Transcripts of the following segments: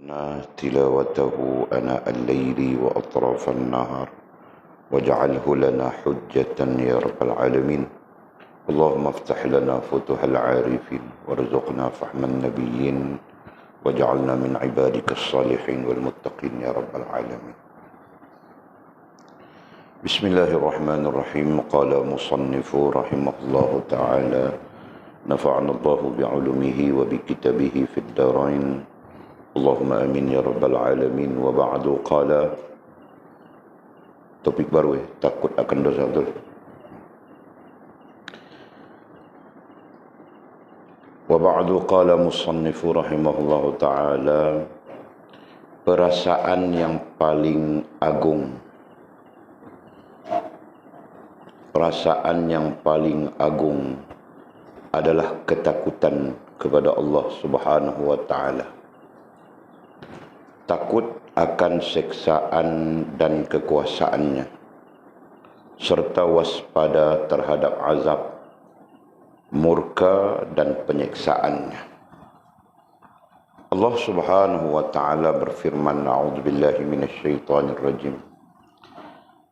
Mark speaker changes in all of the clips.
Speaker 1: تلاوته أناء الليل وأطراف النهار واجعله لنا حجة يا رب العالمين. اللهم افتح لنا فتوح العارفين وارزقنا فهم النبيين واجعلنا من عبادك الصالحين والمتقين يا رب العالمين. بسم الله الرحمن الرحيم. قال مصنف رحمه الله تعالى نفعنا الله بعلومه وبكتابه في الدارين Allahumma amin ya rabbal alamin. Wa ba'du qala, topik baru takut akan dosa, betul? Wa ba'du qala musannifu rahimahullahu ta'ala, perasaan yang paling agung, perasaan yang paling agung adalah ketakutan kepada Allah Subhanahu wa ta'ala. Takut akan seksaan dan kekuasaannya, serta waspada terhadap azab, murka dan penyiksaannya. Allah Subhanahu wa ta'ala berfirman, a'udzubillahi minasyaitonir rajim,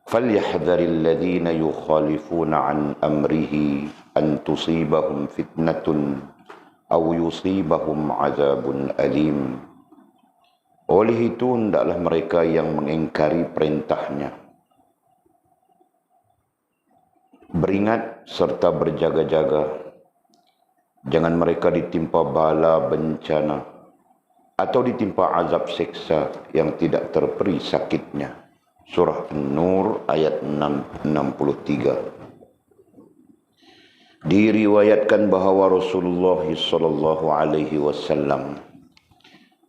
Speaker 1: falyahdharil ladzina yukhalifuna an amrihi an tusibahum fitnatun aw yusibahum azabun alim. Oleh itu, hendaklah mereka yang mengingkari perintahnya beringat serta berjaga-jaga, jangan mereka ditimpa bala bencana atau ditimpa azab siksa yang tidak terperi sakitnya. Surah An-Nur ayat 63. Diriwayatkan bahawa Rasulullah SAW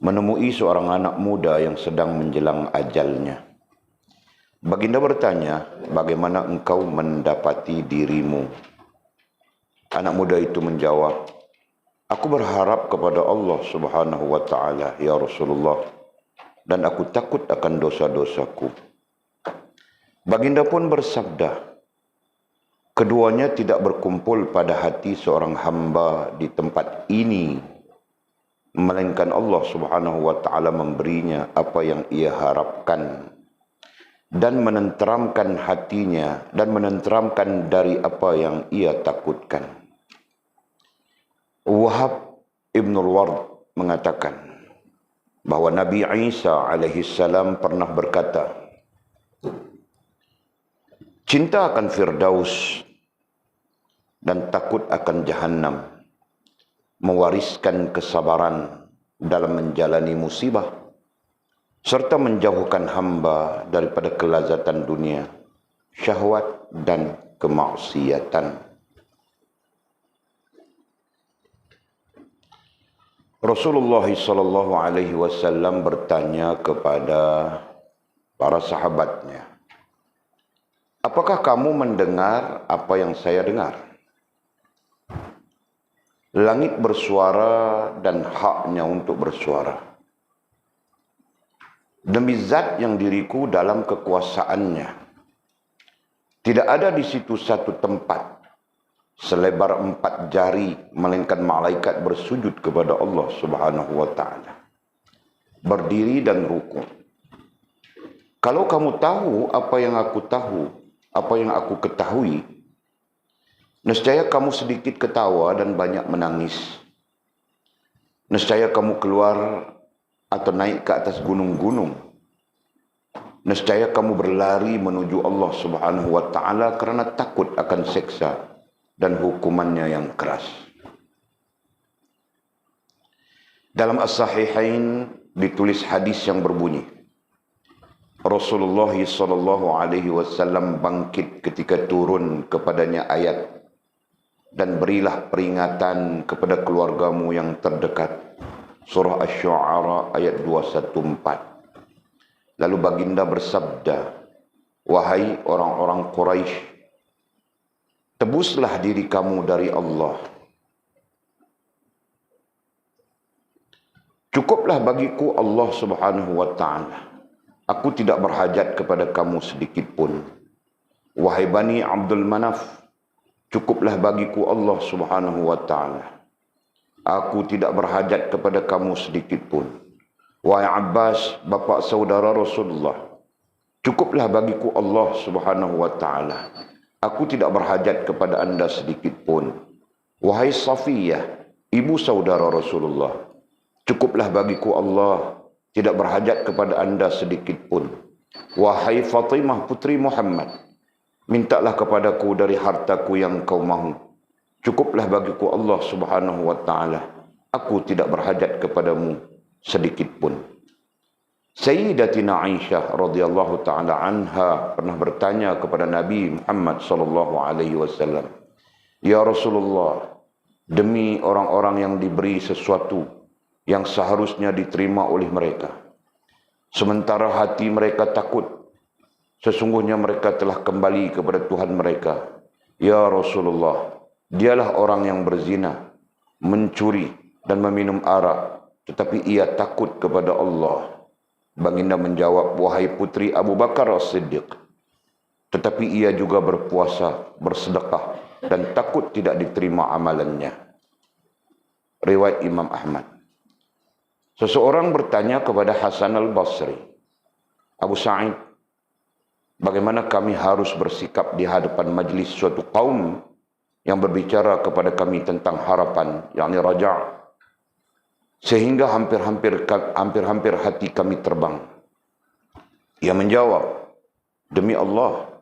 Speaker 1: menemui seorang anak muda yang sedang menjelang ajalnya. Baginda bertanya, bagaimana engkau mendapati dirimu? Anak muda itu menjawab, aku berharap kepada Allah Subhanahu wa ta'ala, ya Rasulullah, dan aku takut akan dosa-dosaku. Baginda pun bersabda, keduanya tidak berkumpul pada hati seorang hamba di tempat ini, melainkan Allah Subhanahu wa ta'ala memberinya apa yang ia harapkan dan menenteramkan hatinya dan menenteramkan dari apa yang ia takutkan. Wahab Ibn al-Ward mengatakan bahawa Nabi Isa alaihissalam pernah berkata, cinta akan Firdaus dan takut akan Jahannam mewariskan kesabaran dalam menjalani musibah serta menjauhkan hamba daripada kelazatan dunia, syahwat dan kemaksiatan. Rasulullah SAW bertanya kepada para sahabatnya, apakah kamu mendengar apa yang saya dengar? Langit bersuara dan haknya untuk bersuara. Demi zat yang diriku dalam kekuasaannya, tidak ada di situ satu tempat selebar 4 jari, melainkan malaikat bersujud kepada Allah Subhanahu wa ta'ala, berdiri dan ruku. Kalau kamu tahu apa yang aku tahu, apa yang aku ketahui, nescaya kamu sedikit ketawa dan banyak menangis. Nescaya kamu keluar atau naik ke atas gunung-gunung. Nescaya kamu berlari menuju Allah Subhanahu wa ta'ala kerana takut akan seksa dan hukumannya yang keras. Dalam As-Sahihain ditulis hadis yang berbunyi, Rasulullah SAW bangkit ketika turun kepadanya ayat, dan berilah peringatan kepada keluargamu yang terdekat. Surah Asy-Syu'ara ayat 214. Lalu baginda bersabda, wahai orang-orang Quraisy, tebuslah diri kamu dari Allah. Cukuplah bagiku Allah Subhanahu wa ta'ala. Aku tidak berhajat kepada kamu sedikit pun. Wahai Bani Abdul Manaf, cukuplah bagiku Allah Subhanahu wa ta'ala. Aku tidak berhajat kepada kamu sedikit pun. Wahai Abbas, bapa saudara Rasulullah, cukuplah bagiku Allah Subhanahu wa taala. Aku tidak berhajat kepada anda sedikit pun. Wahai Safiyah, ibu saudara Rasulullah, cukuplah bagiku Allah, tidak berhajat kepada anda sedikit pun. Wahai Fatimah putri Muhammad, mintalah kepadaku dari hartaku yang kau mahu. Cukuplah bagiku Allah Subhanahu wa taala. Aku tidak berhajat kepadamu sedikit pun. Sayyidatina Aisyah radhiyallahu taala anha pernah bertanya kepada Nabi Muhammad sallallahu alaihi wasallam, "Ya Rasulullah, demi orang-orang yang diberi sesuatu yang seharusnya diterima oleh mereka, sementara hati mereka takut, sesungguhnya mereka telah kembali kepada Tuhan mereka. Ya Rasulullah, dialah orang yang berzina, mencuri dan meminum arak, tetapi ia takut kepada Allah." Baginda menjawab, "Wahai putri Abu Bakar As-Siddiq, tetapi ia juga berpuasa, bersedekah dan takut tidak diterima amalannya." Riwayat Imam Ahmad. Seseorang bertanya kepada Hasan Al-Basri, "Abu Sa'id, bagaimana kami harus bersikap di hadapan majlis suatu kaum yang berbicara kepada kami tentang harapan, yakni raja', sehingga hampir-hampir hati kami terbang?" Ia menjawab, "Demi Allah,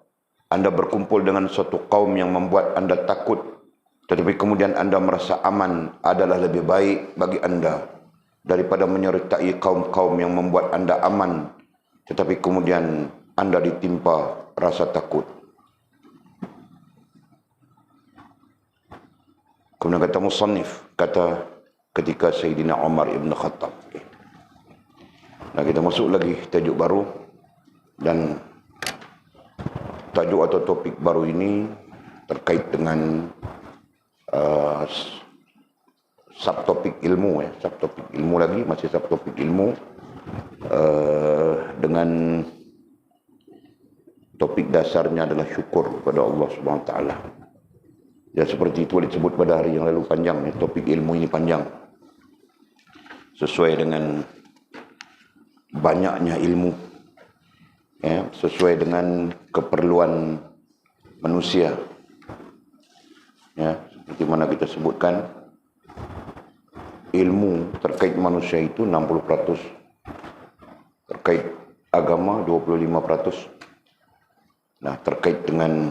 Speaker 1: anda berkumpul dengan suatu kaum yang membuat anda takut, tetapi kemudian anda merasa aman adalah lebih baik bagi anda daripada menyertai kaum-kaum yang membuat anda aman, tetapi kemudian anda ditimpa rasa takut." Kemudian kata musannif, kata ketika Sayyidina Umar ibn Khattab. Nah, kita masuk lagi tajuk baru, dan tajuk atau topik baru ini terkait dengan subtopik ilmu, subtopik ilmu lagi, masih subtopik ilmu, dengan topik dasarnya adalah syukur kepada Allah Subhanahu wa taala. Ya, seperti itu disebut pada hari yang lalu, panjang topik ilmu ini, panjang. Sesuai dengan banyaknya ilmu, sesuai dengan keperluan manusia. Ya, seperti mana kita sebutkan, ilmu terkait manusia itu 60%, terkait agama 25%. Nah, terkait dengan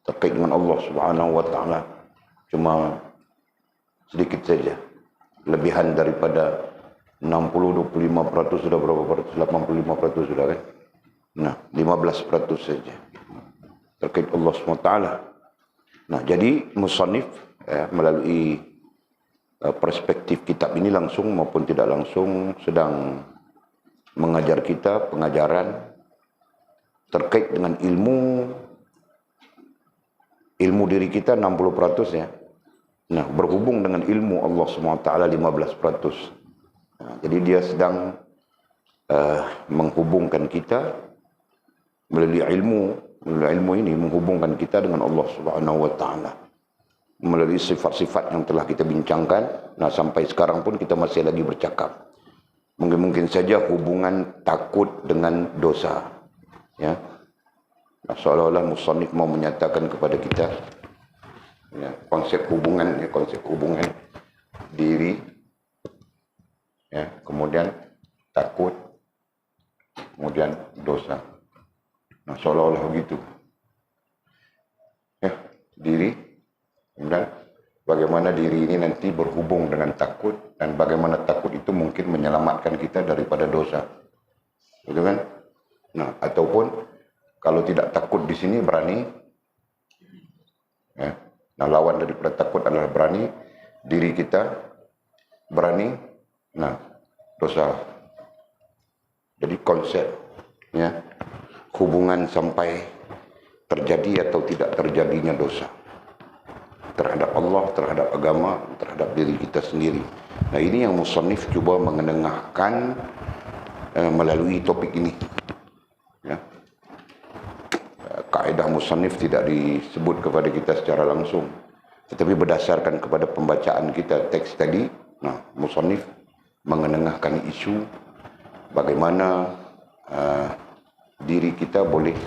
Speaker 1: terkait dengan Allah Subhanahu wa taala cuma sedikit saja. Lebihan daripada 60-25% sudah berapa persen? 85% sudah kan? Nah, 15% saja terkait Allah SWT. Nah, jadi musannif melalui perspektif kitab ini langsung maupun tidak langsung sedang mengajar kita pengajaran terkait dengan ilmu diri kita 60%, ya. Nah, berhubung dengan ilmu Allah SWT 15%. Nah, jadi dia sedang menghubungkan kita melalui ilmu ini, menghubungkan kita dengan Allah Subhanahu wa taala melalui sifat-sifat yang telah kita bincangkan. Nah, sampai sekarang pun kita masih lagi bercakap. Mungkin saja hubungan takut dengan dosa, ya. Nah, seolah-olah musannif mau menyatakan kepada kita, ya, konsep hubungan diri, ya, kemudian takut, kemudian dosa. Nah, seolah-olah begitu, ya, diri, kemudian bagaimana diri ini nanti berhubung dengan takut, dan bagaimana takut itu mungkin menyelamatkan kita daripada dosa, betul kan? Nah, ataupun kalau tidak takut di sini berani, ya. Nah, lawan daripada takut adalah berani, diri kita berani, nah, dosa. Jadi konsep, ya, hubungan sampai terjadi atau tidak terjadinya dosa terhadap Allah, terhadap agama, terhadap diri kita sendiri. Nah, ini yang musannif cuba mengenengahkan melalui topik ini, ya. Kaedah musannif tidak disebut kepada kita secara langsung, Tetapi berdasarkan kepada pembacaan kita teks tadi, musannif mengenengahkan isu bagaimana diri kita boleh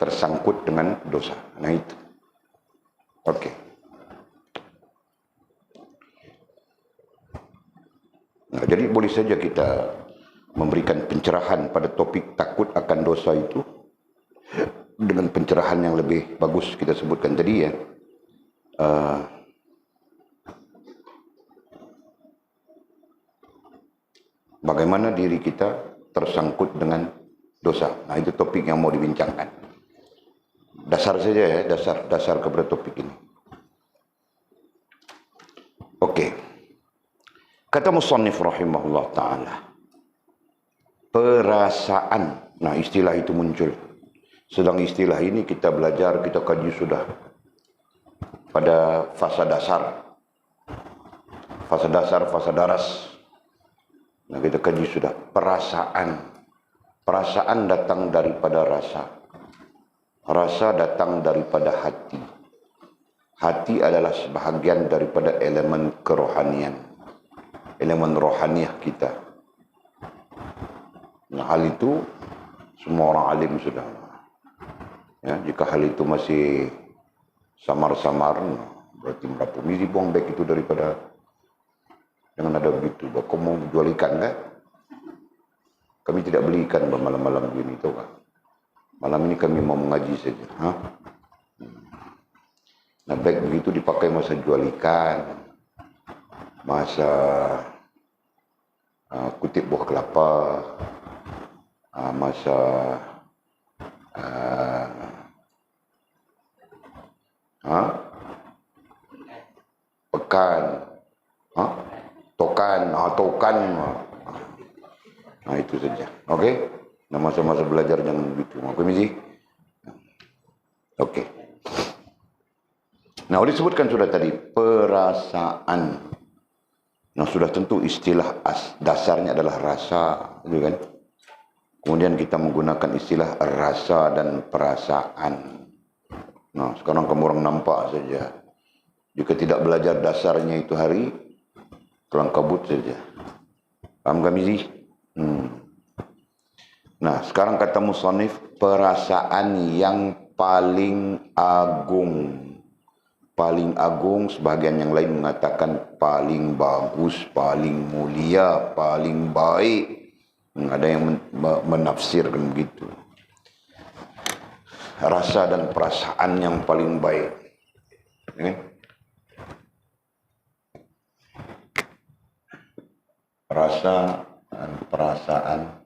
Speaker 1: tersangkut dengan dosa. Nah itu. Okey. Nah, jadi boleh saja kita memberikan pencerahan pada topik takut akan dosa itu dengan pencerahan yang lebih bagus kita sebutkan tadi ya. Bagaimana diri kita tersangkut dengan dosa. Nah itu topik yang mau dibincangkan. Dasar saja ya, dasar kepada topik ini. Okey. Kata musannif rahimahullah ta'ala, perasaan. Nah istilah itu muncul. Sedang istilah ini kita belajar, kita kaji sudah pada fasa dasar. Fasa dasar, fasa daras. Nah kita kaji sudah. Perasaan. Perasaan datang daripada rasa. Rasa datang daripada hati. Hati adalah sebahagian daripada elemen kerohanian. Elemen rohaniah kita. Nah hal itu semua orang alim sudah. Ya, jika hal itu masih samar-samar, berarti berapa mili buang baik itu daripada jangan ada begitu. Kau mau jual ikan kan? Kami tidak beli ikan malam-malam begini, tahu kan? Malam ini kami mau mengaji saja. Nah baik begitu dipakai masa jual ikan, masa kutip buah kelapa, masa pekan, tokan, nah itu saja. Okey. Nah masa-masa belajar jangan begitu. Okey Mizi? Okey. Nah disebutkan sudah tadi perasaan. Nah sudah tentu istilah dasarnya adalah rasa, gitu kan? Kemudian kita menggunakan istilah rasa dan perasaan. Nah sekarang kamu orang nampak saja. Jika tidak belajar dasarnya itu hari, kelang kabut saja. Paham kami sih? Nah sekarang kata musannif, perasaan yang paling agung. Paling agung, sebahagian yang lain mengatakan paling bagus, paling mulia, paling baik. Ada yang menafsirkan begitu. Rasa dan perasaan yang paling baik. Rasa dan perasaan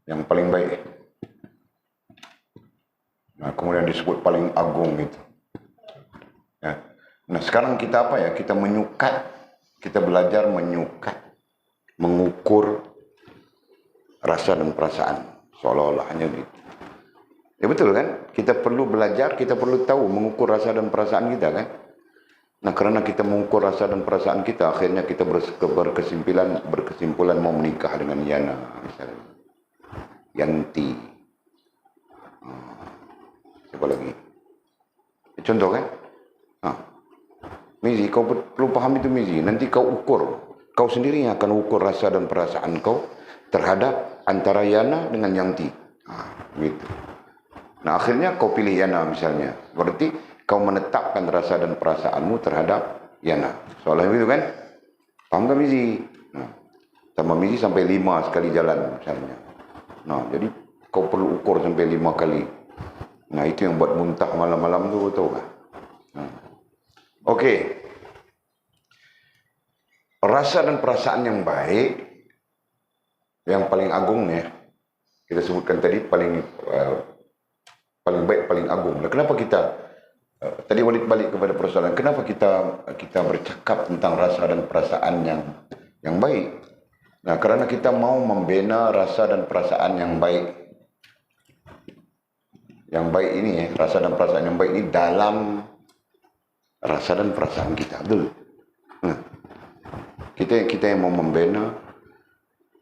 Speaker 1: yang paling baik. Nah, kemudian disebut paling agung itu. Ya. Nah, sekarang kita apa ya? Kita menyukat, kita belajar menyukat, mengukur rasa dan perasaan. Seolah-olah hanya gitu. Ya betul kan? Kita perlu belajar, kita perlu tahu mengukur rasa dan perasaan kita kan? Nah, karena kita mengukur rasa dan perasaan kita, akhirnya kita berkesimpulan mau menikah dengan Yana, misalnya. Yanti. Siapa lagi? Contoh kan? Mizi, kau perlu paham itu Mizi. Nanti kau ukur. Kau sendiri yang akan ukur rasa dan perasaan kau terhadap antara Yana dengan Yanti. Gitu. Nah akhirnya kau pilih Yana misalnya. Berarti kau menetapkan rasa dan perasaanmu terhadap Yana. Soalnya begitu kan? Paham tak Mizi? Sama Mizi sampai 5 sekali jalan misalnya. Nah jadi kau perlu ukur sampai 5 kali. Nah itu yang buat muntah malam-malam tu, tahu tak? Okey. Rasa dan perasaan yang baik, yang paling agung ya, kita sebutkan tadi paling baik, paling agung. Nah, kenapa kita tadi balik kepada persoalan, kenapa kita bercakap tentang rasa dan perasaan yang baik? Nah, karena kita mau membina rasa dan perasaan yang baik. Yang baik ini ya, rasa dan perasaan yang baik ini dalam rasa dan perasaan kita. Betul. Kita yang mau membina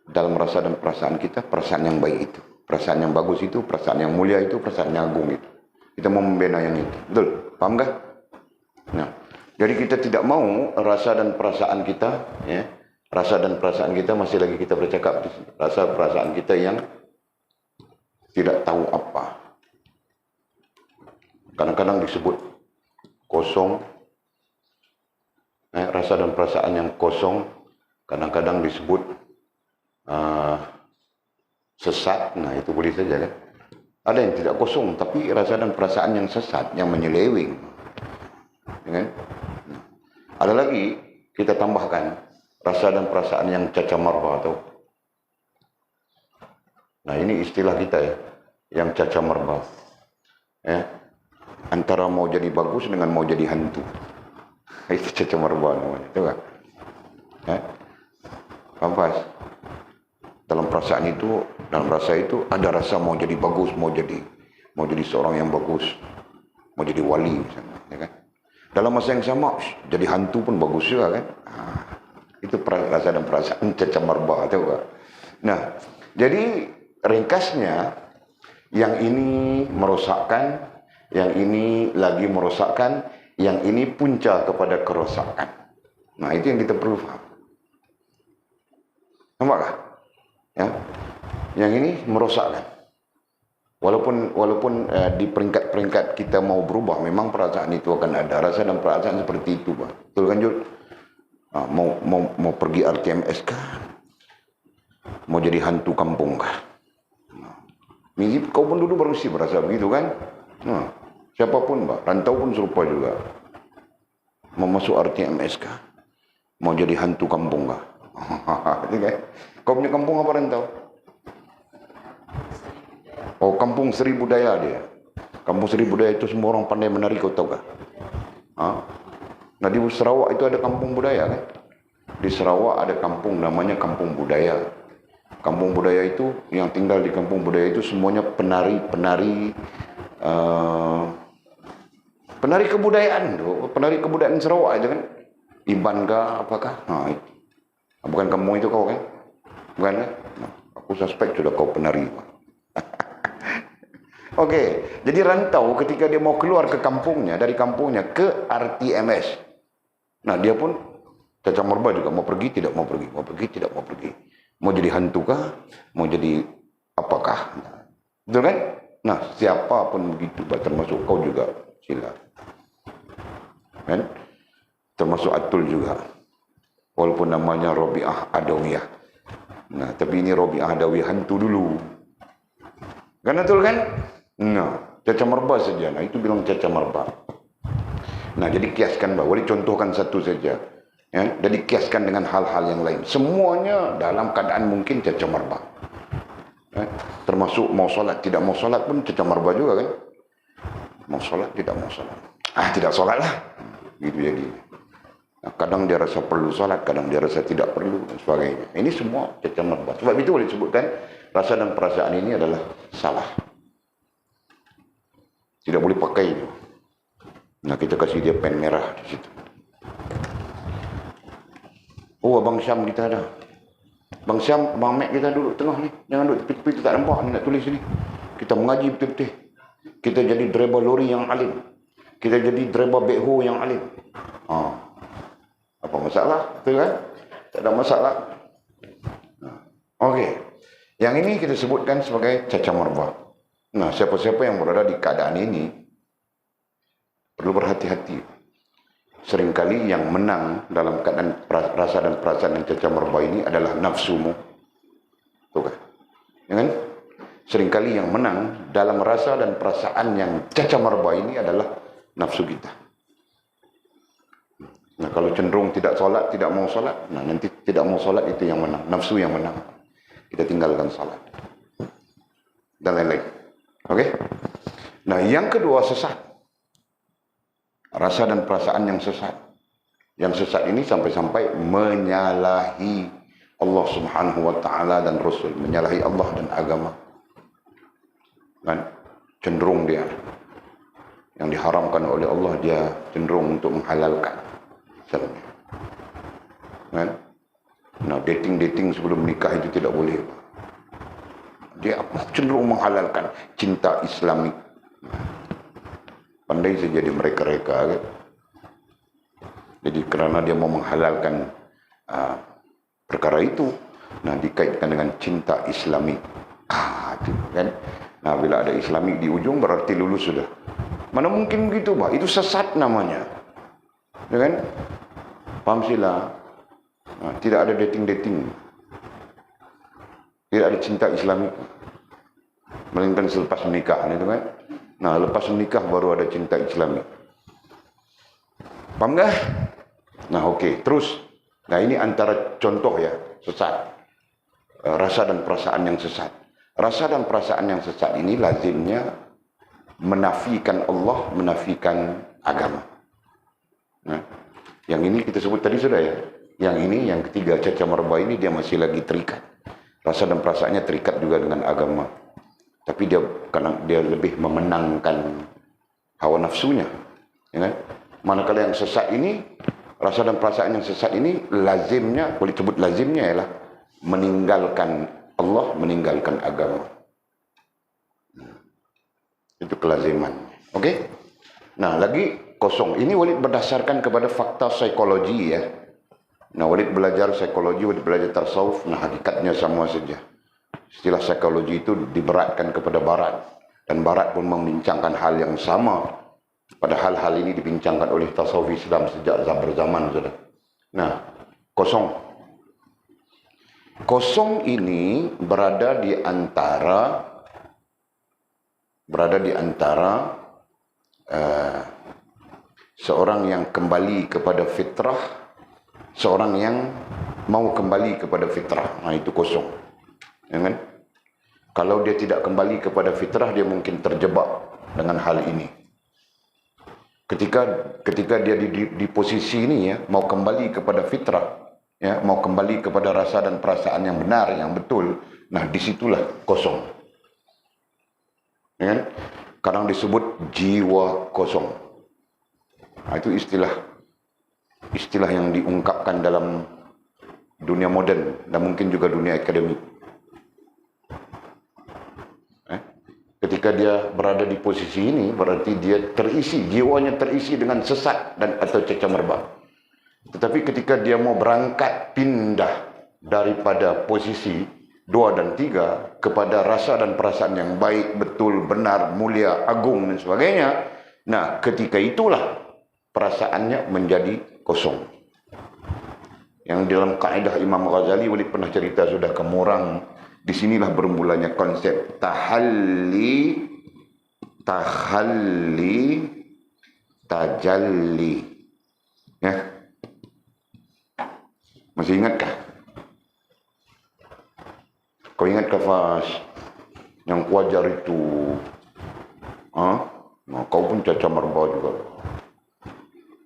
Speaker 1: dalam rasa dan perasaan kita, perasaan yang baik itu. Perasaan yang bagus itu, perasaan yang mulia itu, perasaan yang agung itu. Kita mau membina yang itu. Betul? Paham kah? Nah, jadi kita tidak mau rasa dan perasaan kita, ya, rasa dan perasaan kita masih lagi kita bercakap, rasa perasaan kita yang tidak tahu apa. Kadang-kadang disebut kosong, rasa dan perasaan yang kosong, kadang-kadang disebut sesat. Nah, itu boleh saja kan. Ada yang tidak kosong, tapi rasa dan perasaan yang sesat, yang menyeleweng. Ya kan? Ada lagi, kita tambahkan rasa dan perasaan yang caca marba atau. Nah, ini istilah kita ya, yang caca marba. Ya. Antara mau jadi bagus dengan mau jadi hantu. Itu caca marba namanya, itu kan? Ya. Paham? Dalam perasaan itu, dalam rasa itu ada rasa mau jadi bagus, mau jadi seorang yang bagus, mau jadi wali misalnya, ya kan? Dalam masa yang sama jadi hantu pun bagus juga kan? Itu rasa dan perasaan caca marba, tahu kan? Nah, jadi ringkasnya yang ini merosakkan, yang ini lagi merosakkan, yang ini punca kepada kerosakan. Nah, itu yang kita perlu faham. Nampakkah? Ya. Yang ini merosakkan. Walaupun di peringkat-peringkat kita mau berubah, memang perasaan itu akan ada. Rasa dan perasaan seperti itu, Pak. Betul kan, Jul? Mau pergi RTMS kah? Mau jadi hantu kampung kah? Mirip kau pun dulu berusia berasa begitu kan? Siapapun, Pak. Rantau pun serupa juga. Mau masuk RTMS kah? Mau jadi hantu kampung kah? Kau punya kampung apa rantau? Oh, kampung Seri Budaya dia. Kampung Seri Budaya itu semua orang pandai menari, kau tahu kah? Nah, di Sarawak itu ada kampung budaya kan? Di Sarawak ada kampung namanya Kampung Budaya. Kampung budaya itu, yang tinggal di kampung budaya itu semuanya penari kebudayaan, penari kebudayaan Sarawak aja kan? Iban kah, apakah? Itu. Bukan kampung itu kau kan? Bukan kan? Aku suspek sudah kau penari. Oke, jadi rantau ketika dia mau keluar ke kampungnya, dari kampungnya ke RTMS. Nah, dia pun caca marba juga, mau pergi tidak mau pergi, mau pergi tidak mau pergi. Mau jadi hantu kah? Mau jadi apakah? Betul kan? Nah, siapapun begitu, termasuk kau juga, sila. Kan? Termasuk Atul juga. Walaupun namanya Robiah Adawiyah. Nah, tapi ini Robiah Adawiyah hantu dulu. Kan Atul kan? Nah, caca marba saja. Nah, itu bilang caca marba. Nah, jadi kiaskan, boleh contohkan satu saja. Ya, jadi kiaskan dengan hal-hal yang lain. Semuanya dalam keadaan mungkin caca marba. Ya, termasuk mau solat, tidak mau solat pun caca marba juga kan? Mau solat, tidak mau solat. Tidak solat lah. Gitu jadi. Nah, kadang dia rasa perlu solat, kadang dia rasa tidak perlu, dan sebagainya. Ini semua caca marba. Sebab itu boleh disebutkan, rasa dan perasaan ini adalah salah. Tidak boleh pakai itu. Nah, kita kasih dia pen merah di situ. Oh, Abang Syam kita ada. Bang Syam, Abang Mek kita duduk tengah ni. Jangan duduk tepi-tepi, kita tak nampak ni nak tulis ni. Kita mengaji betul-betul. Kita jadi driver lori yang alim. Kita jadi driver backhoe yang alim. Apa masalah? Betul kan? Tak ada masalah. Okey. Yang ini kita sebutkan sebagai caca marba. Nah, siapa-siapa yang berada di keadaan ini perlu berhati-hati. Seringkali yang menang dalam keadaan rasa dan perasaan yang caca marba ini adalah nafsumu. Betul kan? Ya kan? Seringkali yang menang dalam rasa dan perasaan yang caca marba ini adalah nafsu kita. Nah, kalau cenderung tidak solat, tidak mau solat, nah nanti tidak mau solat itu yang menang, nafsu yang menang. Kita tinggalkan solat. Dan lain-lain. Oke? Nah, yang kedua sesat. Rasa dan perasaan yang sesat. Yang sesat ini sampai-sampai menyalahi Allah Subhanahu wa taala dan Rasul, menyalahi Allah dan agama. Kan? Cenderung dia yang diharamkan oleh Allah, dia cenderung untuk menghalalkan. Kan? Nah, dating sebelum nikah itu tidak boleh. Dia cenderung menghalalkan cinta Islamik. Pandai saja dia mereka-reka kan. Jadi kerana dia mau menghalalkan perkara itu, nah dikaitkan dengan cinta Islamik. Itu kan. Nah, bila ada Islamik di ujung berarti lulus sudah. Mana mungkin begitu, Pak? Itu sesat namanya. Ya kan? Paham sila. Nah, tidak ada dating-dating. Tidak ada cinta Islamik. Melainkan selepas menikah, itu kan? Nah, lepas menikah baru ada cinta Islamik. Paham nggak? Nah, okey. Terus. Nah, ini antara contoh ya, sesat. Rasa dan perasaan yang sesat. Rasa dan perasaan yang sesat ini lazimnya menafikan Allah, menafikan agama. Nah, yang ini kita sebut tadi sudah ya. Yang ini, yang ketiga, caca marba ini dia masih lagi terikat. Rasa dan perasaannya terikat juga dengan agama. Tapi dia kadang dia lebih memenangkan hawa nafsunya. Ya kan? Manakala yang sesat ini, rasa dan perasaan yang sesat ini lazimnya, boleh sebut lazimnya ialah meninggalkan Allah, meninggalkan agama. Itu kelaziman. Okey? Nah, lagi kosong. Ini Walid berdasarkan kepada fakta psikologi ya. Nah, Walid belajar psikologi, Walid belajar tasawuf. Nah, hakikatnya sama saja. Istilah psikologi itu diberatkan kepada barat. Dan barat pun membincangkan hal yang sama. Padahal hal ini dibincangkan oleh tasawuf Islam sejak berzaman sudah. Nah, kosong. Kosong ini berada di antara seorang yang kembali kepada fitrah, seorang yang mau kembali kepada fitrah. Nah, itu kosong. Ya kan? Kalau dia tidak kembali kepada fitrah, dia mungkin terjebak dengan hal ini. Ketika dia di posisi ini ya, mau kembali kepada fitrah, ya, mau kembali kepada rasa dan perasaan yang benar, yang betul. Nah, disitulah kosong. Ya kan? Kadang disebut jiwa kosong. Nah, itu istilah yang diungkapkan dalam dunia moden dan mungkin juga dunia akademik. Ketika dia berada di posisi ini, berarti dia terisi, jiwanya terisi dengan sesat dan atau caca merbak. Tetapi ketika dia mau berangkat pindah daripada posisi 2 dan 3 kepada rasa dan perasaan yang baik, betul, benar, mulia, agung dan sebagainya, nah ketika itulah perasaannya menjadi kosong. Yang dalam kaedah Imam Ghazali, Walid pernah cerita sudah ke Murang. Disinilah bermulanya konsep tahalli, tajalli. Ya. Masih ingatkah? Kau ingatkah Fas? Yang wajar itu? Nah, kau pun caca marba juga.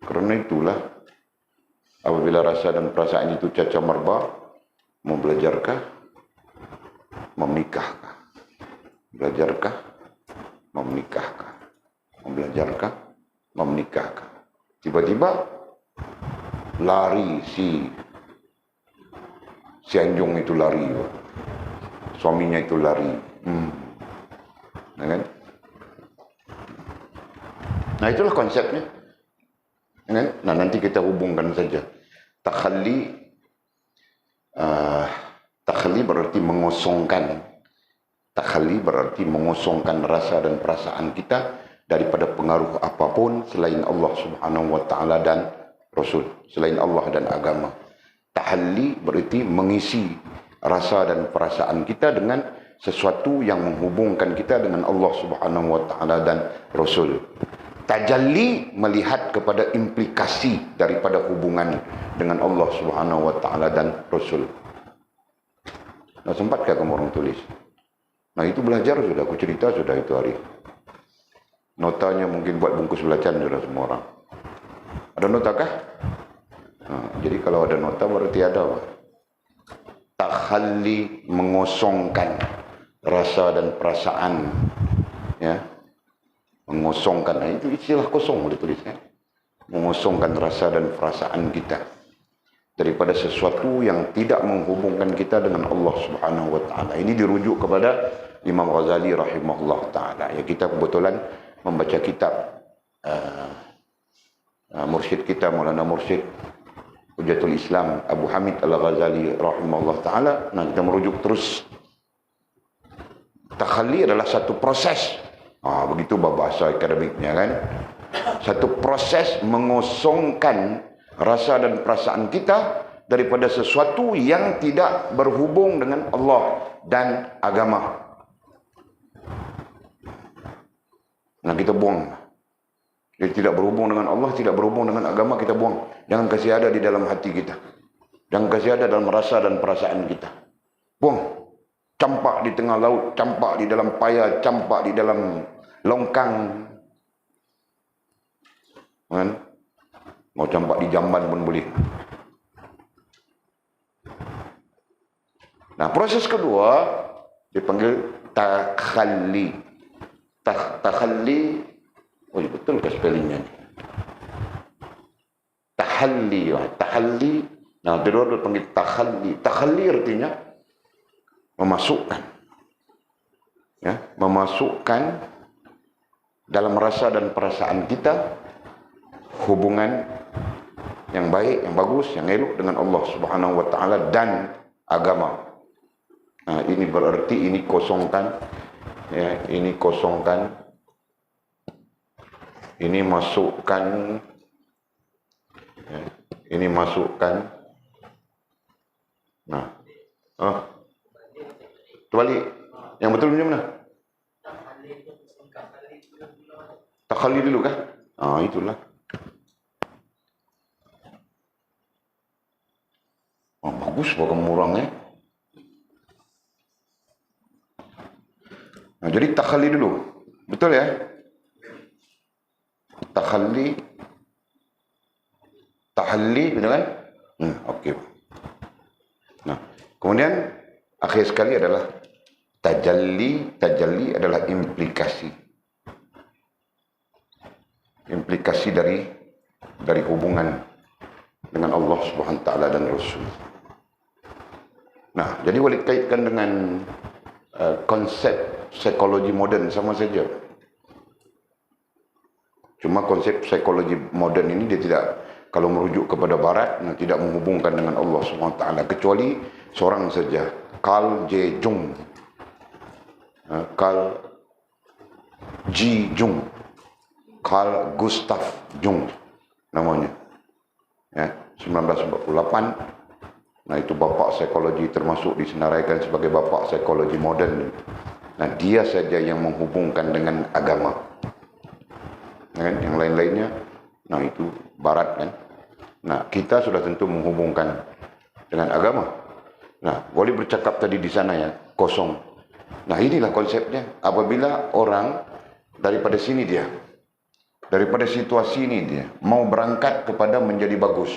Speaker 1: Karena itulah, apabila rasa dan perasaan itu caca marba, mau belajarkah? Mau menikahkah? Belajarkah? Mau menikahkah? Mau belajarkah? Mau menikahkah? Tiba-tiba lari si Anjung itu lari, suaminya itu lari. Nah, kan? Nah, itulah konsepnya. Kan? Nah, nanti kita hubungkan saja. Takhali berarti mengosongkan. Takhali berarti mengosongkan rasa dan perasaan kita daripada pengaruh apapun selain Allah Subhanahu wa taala dan Rasul, selain Allah dan agama. Tahalli berarti mengisi rasa dan perasaan kita dengan sesuatu yang menghubungkan kita dengan Allah Subhanahu wa taala dan Rasul. Tajalli melihat kepada implikasi daripada hubungan dengan Allah Subhanahu wa taala dan Rasul. Nah, sempatkah kamu orang tulis? Nah, itu belajar sudah, aku cerita sudah itu hari. Notanya mungkin buat bungkus belacan sudah semua orang. Ada nota kah? Nah, jadi kalau ada nota berarti ada. Takhalli mengosongkan rasa dan perasaan, ya, mengosongkan. Nah, itu istilah kosong boleh tulis kan? Mengosongkan rasa dan perasaan kita daripada sesuatu yang tidak menghubungkan kita dengan Allah Subhanahu wa taala. Ini dirujuk kepada Imam Ghazali rahimahullah taala. Ya, kita kebetulan membaca kitab mursyid kita Maulana Mursyid Hujatul Islam Abu Hamid Al-Ghazali rahimahullah ta'ala. Nah, kita merujuk terus. Takhalli adalah satu proses. Begitu bahasa akademiknya kan. Satu proses mengosongkan rasa dan perasaan kita daripada sesuatu yang tidak berhubung dengan Allah dan agama. Nah, kita buang. Dia tidak berhubung dengan Allah, tidak berhubung dengan agama, kita buang. Jangan kasih ada di dalam hati kita. Jangan kasih ada dalam rasa dan perasaan kita. Buang. Campak di tengah laut, campak di dalam paya, campak di dalam longkang. Kan? Mau campak di jamban pun boleh. Nah, proses kedua dipanggil takhalli. Takhalli, betul ke spellingnya? Tahalli, tahalli. Nah, kedua dipanggil takhalli. Takhalli artinya memasukkan, ya, memasukkan dalam rasa dan perasaan kita hubungan yang baik, yang bagus, yang elok dengan Allah Subhanahu wa taala dan agama. Nah, ini berarti ini kosongkan, ya, ini kosongkan, ini masukkan, ya, ini masukkan. Nah, terbalik. Yang betul macam mana? Takhalli dulu kah? Itulah. Bagus kamu orang, ya. Nah, jadi takhalli dulu. Betul ya? Takhalli. Tahalli, betul kan? Okey. Nah, kemudian akhir sekali adalah tajalli. Tajalli adalah implikasi. Implikasi dari hubungan dengan Allah Subhanahu wa taala dan Rasul. Nah, jadi boleh kaitkan dengan konsep psikologi moden sama saja. Cuma konsep psikologi moden ini dia tidak, kalau merujuk kepada barat, tidak menghubungkan dengan Allah Subhanahu wa taala, kecuali seorang saja, Carl J. Jung. Carl G. Jung. Carl Gustav Jung namanya. Ya, 1948. Nah, itu bapak psikologi, termasuk disenaraikan sebagai bapak psikologi moden. Nah, dia saja yang menghubungkan dengan agama. Kan? Yang lain-lainnya, nah itu barat kan. Nah, kita sudah tentu menghubungkan dengan agama. Nah, boleh bercakap tadi di sana ya, kosong. Nah, inilah konsepnya. Apabila orang daripada sini dia, daripada situasi ini dia mau berangkat kepada menjadi bagus,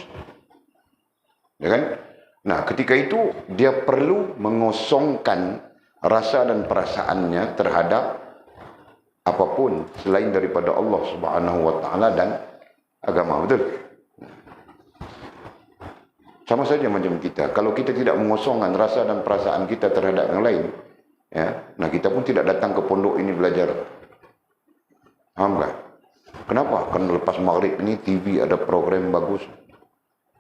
Speaker 1: ya kan? Nah, ketika itu dia perlu mengosongkan rasa dan perasaannya terhadap apapun selain daripada Allah Subhanahu wa taala dan agama. Betul? Sama saja macam kita. Kalau kita tidak mengosongkan rasa dan perasaan kita terhadap yang lain, ya, nah kita pun tidak datang ke pondok ini belajar. Paham tak? Kenapa? Karena lepas maghrib ini TV ada program bagus,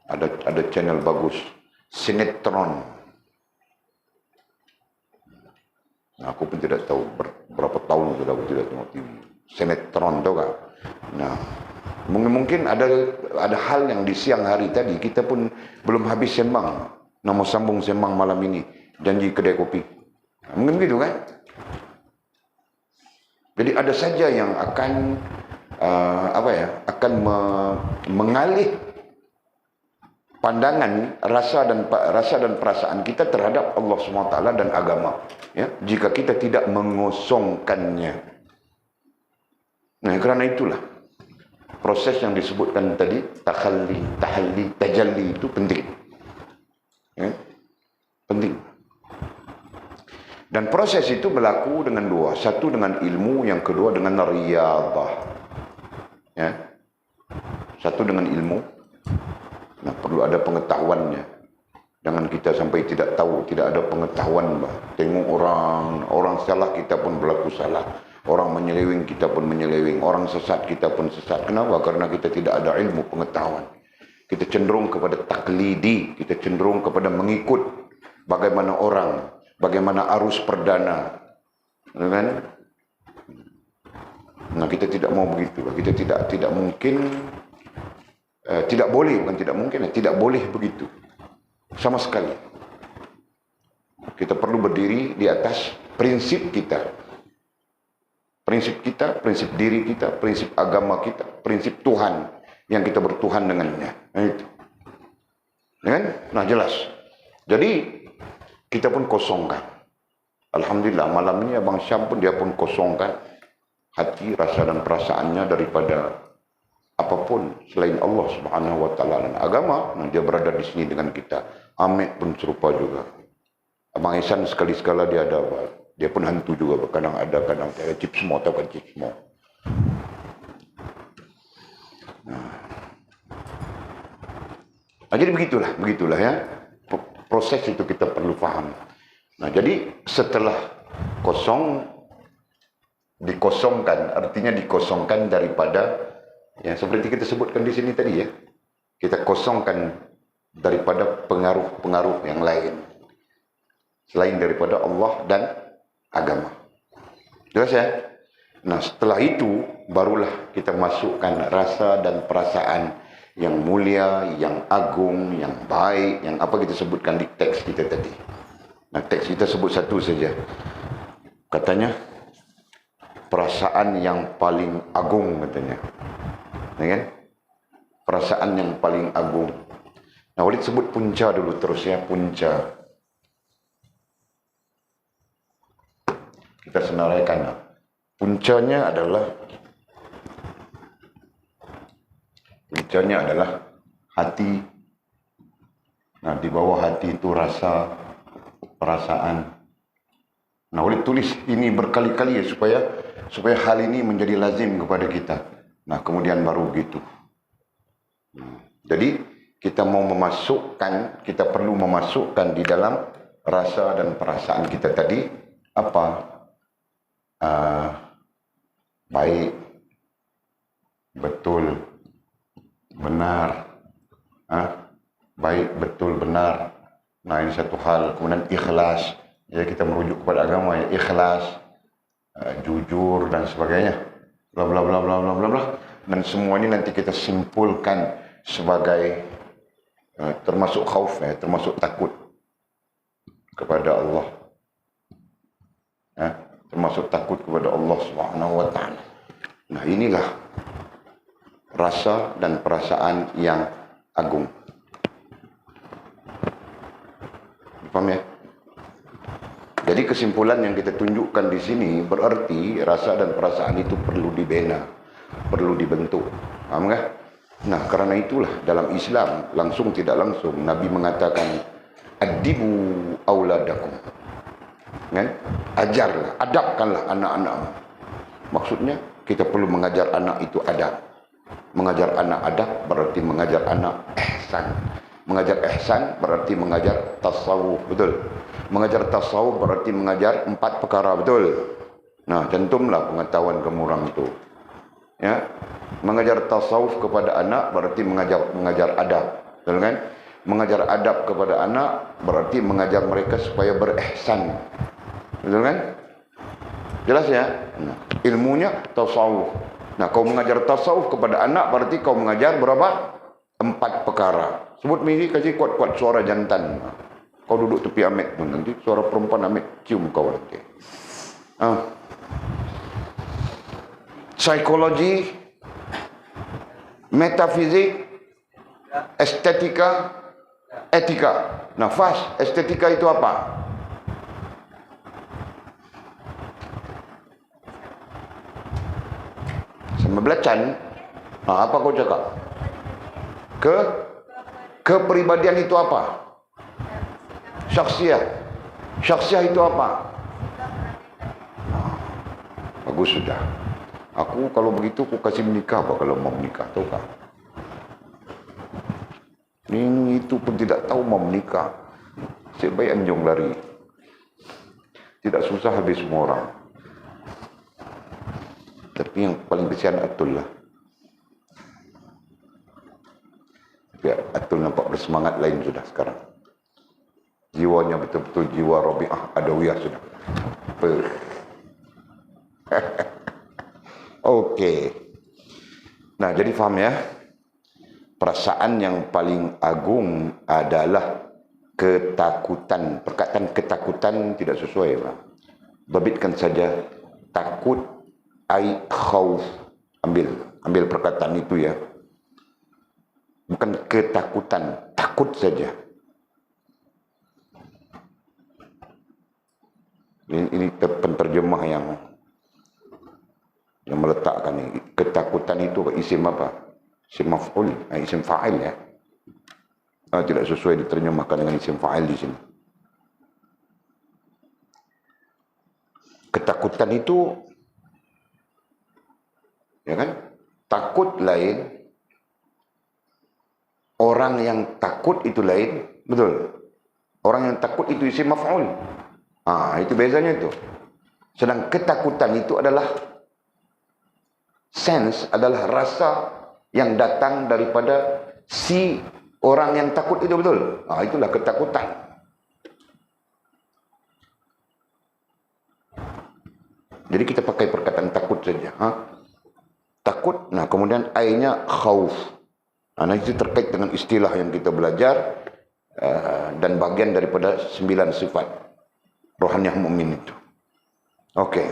Speaker 1: ada channel bagus, sinetron. Nah, aku pun tidak tahu berapa tahun sudah aku tidak tengok TV. Sinetron, tahu tak? Nah, mungkin ada hal yang di siang hari tadi kita pun belum habis sembang. Nama sambung sembang malam ini, janji kedai kopi. Nah, mungkin begitu kan? Jadi ada saja yang akan mengalih pandangan rasa dan perasaan kita terhadap Allah SWT dan agama, ya, jika kita tidak mengosongkannya. Nah, kerana itulah proses yang disebutkan tadi, takhalli, tahalli, tajalli itu penting, ya, penting. Dan proses itu berlaku dengan dua, satu dengan ilmu, yang kedua dengan riyadhah, ya, satu dengan ilmu. Nah, perlu ada pengetahuannya. Jangan kita sampai tidak tahu, tidak ada pengetahuan. Tengok orang salah, kita pun berlaku salah. Orang menyeleweng, kita pun menyeleweng. Orang sesat, kita pun sesat. Kenapa? Karena kita tidak ada ilmu pengetahuan. Kita cenderung kepada taklidi, kita cenderung kepada mengikut bagaimana orang, bagaimana arus perdana. Kan? Nah, kita tidak mau begitu. Kita tidak mungkin, tidak boleh, bukan tidak mungkin, tidak boleh begitu. Sama sekali. Kita perlu berdiri di atas prinsip kita. Prinsip kita, prinsip diri kita, prinsip agama kita, prinsip Tuhan yang kita bertuhan dengannya. Nah, itu. Kan? Nah, jelas. Jadi, kita pun kosongkan. Alhamdulillah, malam ini Abang Syam pun dia pun kosongkan hati, rasa dan perasaannya daripada apapun selain Allah Subhanahu wa taala dan agama. Nah, dia berada di sini dengan kita. Amit pun serupa juga. Abang Ihsan sekali-sekala dia ada, dia pun hantu juga, kadang ada, kadang ada. Cip semua atau kan cip semua. Nah, jadi begitulah ya. Proses itu kita perlu faham. Nah, jadi setelah kosong, dikosongkan, artinya dikosongkan daripada, ya seperti kita sebutkan di sini tadi ya, kita kosongkan daripada pengaruh-pengaruh yang lain, selain daripada Allah dan agama. Jelas ya? Nah, setelah itu barulah kita masukkan rasa dan perasaan yang mulia, yang agung, yang baik, yang apa kita sebutkan di teks kita tadi. Nah, teks kita sebut satu saja. Katanya, perasaan yang paling agung katanya. Ya kan? Perasaan yang paling agung. Nah, Walid sebut punca dulu terus ya, punca. Kita senaraikan. Puncanya adalah hati. Nah, di bawah hati itu rasa, perasaan. Nah, Walid tulis ini berkali-kali ya supaya hal ini menjadi lazim kepada kita. Nah, kemudian baru begitu. Jadi kita perlu memasukkan di dalam rasa dan perasaan kita tadi apa? Baik, betul, benar. Baik, betul, benar. Nah, ini satu hal. Kemudian ikhlas. Ya, kita merujuk kepada agama ya, ikhlas, jujur dan sebagainya. Bla bla bla bla bla bla bla. Dan semua ini nanti kita simpulkan sebagai termasuk khauf ya, termasuk takut kepada Allah. Termasuk takut kepada Allah Subhanahu wa taala. Nah, inilah rasa dan perasaan yang agung. Paham ya? Jadi kesimpulan yang kita tunjukkan di sini berarti rasa dan perasaan itu perlu dibina, perlu dibentuk. Paham enggak? Nah, karena itulah dalam Islam langsung tidak langsung Nabi mengatakan adibu auladakum. Kan? Ajarlah, adabkanlah anak-anakmu. Maksudnya kita perlu mengajar anak itu adab. Mengajar anak adab berarti mengajar anak ihsan. Mengajar ihsan berarti mengajar tasawuf, betul. Mengajar tasawuf berarti mengajar 4 perkara, betul. Nah, cantumlah pengetahuan kamu orang itu. Ya. Mengajar tasawuf kepada anak berarti mengajar adab, betul kan? Mengajar adab kepada anak berarti mengajar mereka supaya berihsan. Betul kan? Jelas ya? Nah, ilmunya tasawuf. Nah, kau mengajar tasawuf kepada anak berarti kau mengajar berapa? 4 perkara. Sebut misi, kasih kuat-kuat suara jantan. Kau duduk tepi Amet pun nanti suara perempuan Amet cium kau nanti. Psikologi, metafizik, estetika, etika. Nah, estetika itu apa? Sama belacan. Nah, apa kau cakap? Kepribadian itu apa? Syakhsiah. Syakhsiah itu apa? Bagus sudah. Aku kalau begitu aku kasih menikah apa kalau mau menikah, tahu kah? Ini itu pun tidak tahu mau menikah. Sebaik anjing lari. Tidak susah habis semua orang. Tapi yang paling kesian Atul lah. Ya, Atul nampak bersemangat lain sudah sekarang. Jiwanya betul-betul jiwa Rabi'ah Adawiyah sudah. Okey. Nah, jadi faham ya? Perasaan yang paling agung adalah ketakutan. Perkataan ketakutan tidak sesuai, Pak. Babitkan saja takut, ai khauf. Ambil perkataan itu ya. Bukan ketakutan, takut saja. Ini penterjemah yang meletakkan ini. Ketakutan itu isim apa? Isim maf'ul, isim fa'il ya. Tidak sesuai diterjemahkan dengan isim fa'il di sini. Ketakutan itu, ya kan? Takut lain, orang yang takut itu lain, betul. Orang yang takut itu isim maf'ul. Itu bezanya itu. Sedang ketakutan itu adalah sense, adalah rasa yang datang daripada si orang yang takut itu, betul. Itulah ketakutan. Jadi kita pakai perkataan takut saja. Takut, nah kemudian ai-nya khauf. Nah itu terkait dengan istilah yang kita belajar dan bagian daripada 9 sifat rohaniah mukmin itu. Okey.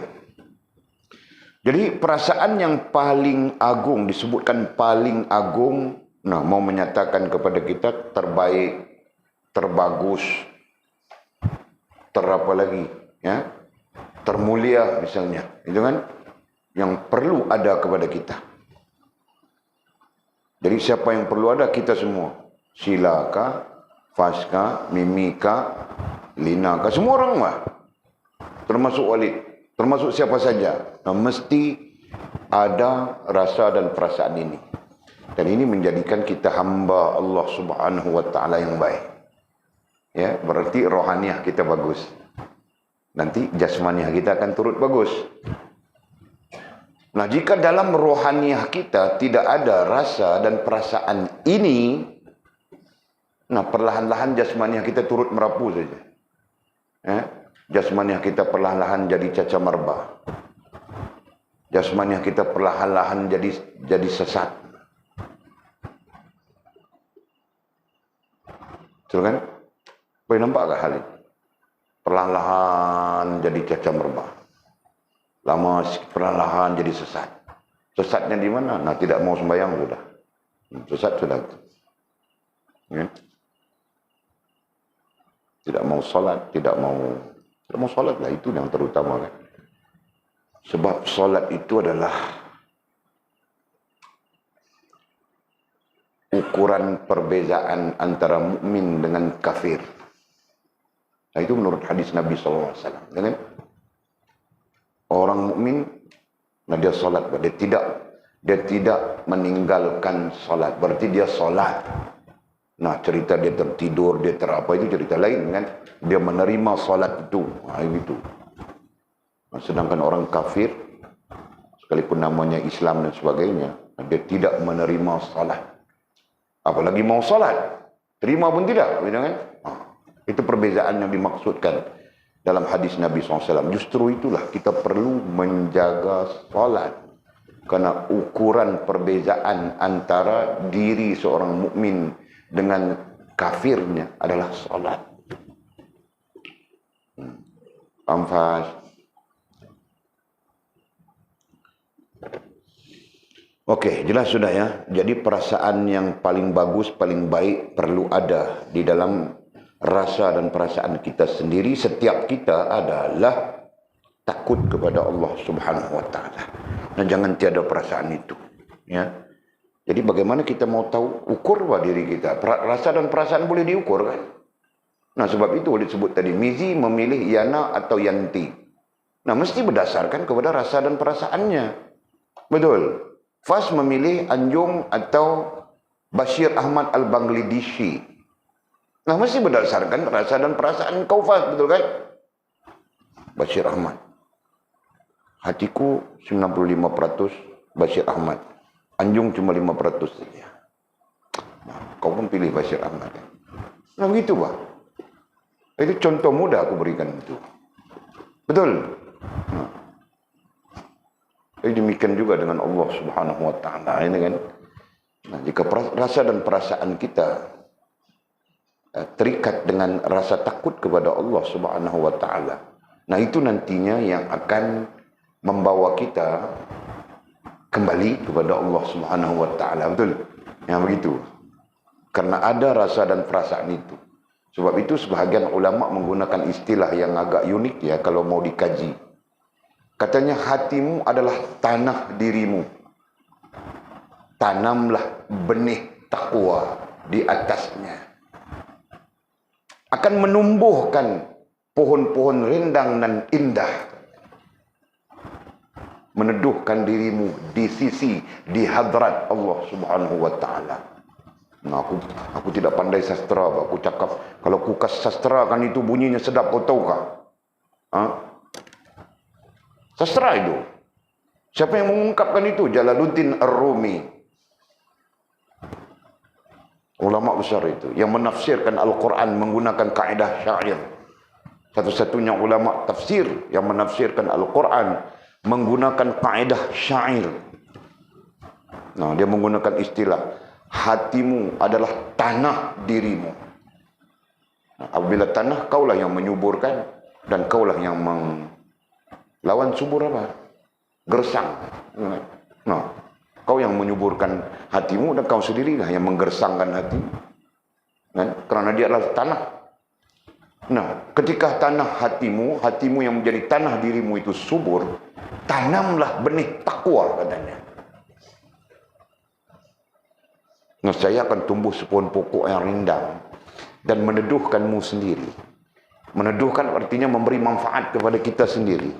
Speaker 1: Jadi perasaan yang paling agung, disebutkan paling agung, nah mau menyatakan kepada kita terbaik, terbagus, terapa lagi, ya, termulia misalnya, itu kan yang perlu ada kepada kita. Jadi siapa yang perlu ada? Kita semua. Silaka, Faska, Mimika, Linaka, semua orang mah. Termasuk Walid, termasuk siapa saja. Nah, mesti ada rasa dan perasaan ini. Dan ini menjadikan kita hamba Allah Subhanahu wa taala yang baik. Ya, berarti rohaniah kita bagus. Nanti jasmaniah kita akan turut bagus. Nah, jika dalam rohaniah kita tidak ada rasa dan perasaan ini, nah perlahan-lahan jasmaniah kita turut merapu saja. Jasmaniah kita perlahan-lahan jadi cacat marba. Jasmaniah kita perlahan-lahan jadi sesat. Betul kan? Boleh nampak tak hal ini? Perlahan-lahan jadi cacat marba. Lama perlahan-lahan jadi sesat. Sesatnya di mana? Nah, tidak mau sembahyang sudah. Sesat sudah. Ya. Tidak mau solat, tidak mau solat lah, itu yang terutama kan. Sebab solat itu adalah ukuran perbezaan antara mukmin dengan kafir. Nah, itu menurut hadis Nabi SAW. Kan? Orang mukmin, nah dia solat, dia tidak meninggalkan solat. Berarti dia solat. Nah, cerita dia tertidur, dia terapa itu cerita lain kan. Dia menerima solat itu. Itu. Nah, sedangkan orang kafir, sekalipun namanya Islam dan sebagainya, dia tidak menerima solat. Apalagi mau solat, terima pun tidak. Kan? Itu perbezaan yang dimaksudkan dalam hadis Nabi SAW. Justru itulah kita perlu menjaga solat. Karena ukuran perbezaan antara diri seorang mukmin dengan kafirnya adalah solat. Amfas. Okey, jelas sudah ya. Jadi perasaan yang paling bagus, paling baik perlu ada di dalam rasa dan perasaan kita sendiri. Setiap kita adalah takut kepada Allah Subhanahu wa taala. Dan jangan tiada perasaan itu, ya. Jadi bagaimana kita mau tahu ukur diri kita? Rasa dan perasaan boleh diukur kan? Nah, sebab itu disebut tadi Mizi memilih Yana atau Yanti. Nah, mesti berdasarkan kepada rasa dan perasaannya. Betul. Fas memilih Anjung atau Bashir Ahmad Al-Bangladeshi. Nah, mesti berdasarkan rasa dan perasaan kau, Fas, betul kan? Bashir Ahmad. Hatiku 95% Bashir Ahmad. Anjung cuma 5% saja. Nah, kau pun pilih Bashir Ahmad. Kan? Nah begitu Pak. Itu contoh mudah aku berikan itu. Betul. Nah. Demikian juga dengan Allah Subhanahu Wa Taala ini kan. Nah, jika rasa dan perasaan kita terikat dengan rasa takut kepada Allah Subhanahu Wa Taala, nah itu nantinya yang akan membawa kita kembali kepada Allah Subhanahu Wa Taala, betul? Yang begitu. Karena ada rasa dan perasaan itu. Sebab itu sebahagian ulama menggunakan istilah yang agak unik ya kalau mau dikaji. Katanya hatimu adalah tanah dirimu. Tanamlah benih takwa di atasnya. Akan menumbuhkan pohon-pohon rindang dan indah. Meneduhkan dirimu di sisi, di hadrat Allah Subhanahu Wa Taala. Nah, aku tidak pandai sastra, aku cakap kalau kukas sastra kan itu bunyinya sedap, kau tahu kah? Sastra itu. Siapa yang mengungkapkan itu? Jalaluddin Ar-Rumi. Ulama besar itu yang menafsirkan Al-Quran menggunakan kaedah syair. Satu-satunya ulama tafsir yang menafsirkan Al-Quran menggunakan kaedah syair. Nah, dia menggunakan istilah hatimu adalah tanah dirimu. Nah, apabila tanah, kaulah yang menyuburkan dan kaulah yang lawan subur apa? Gersang. Nah, kau yang menyuburkan hatimu dan kau sendirilah yang menggersangkan hatimu. Kan? Karena dia adalah tanah. Nah, ketika tanah hatimu, hatimu yang menjadi tanah dirimu itu subur, tanamlah benih takwa katanya. Nah, saya akan tumbuh sepohon pokok yang rindang dan meneduhkanmu sendiri. Meneduhkan artinya memberi manfaat kepada kita sendiri.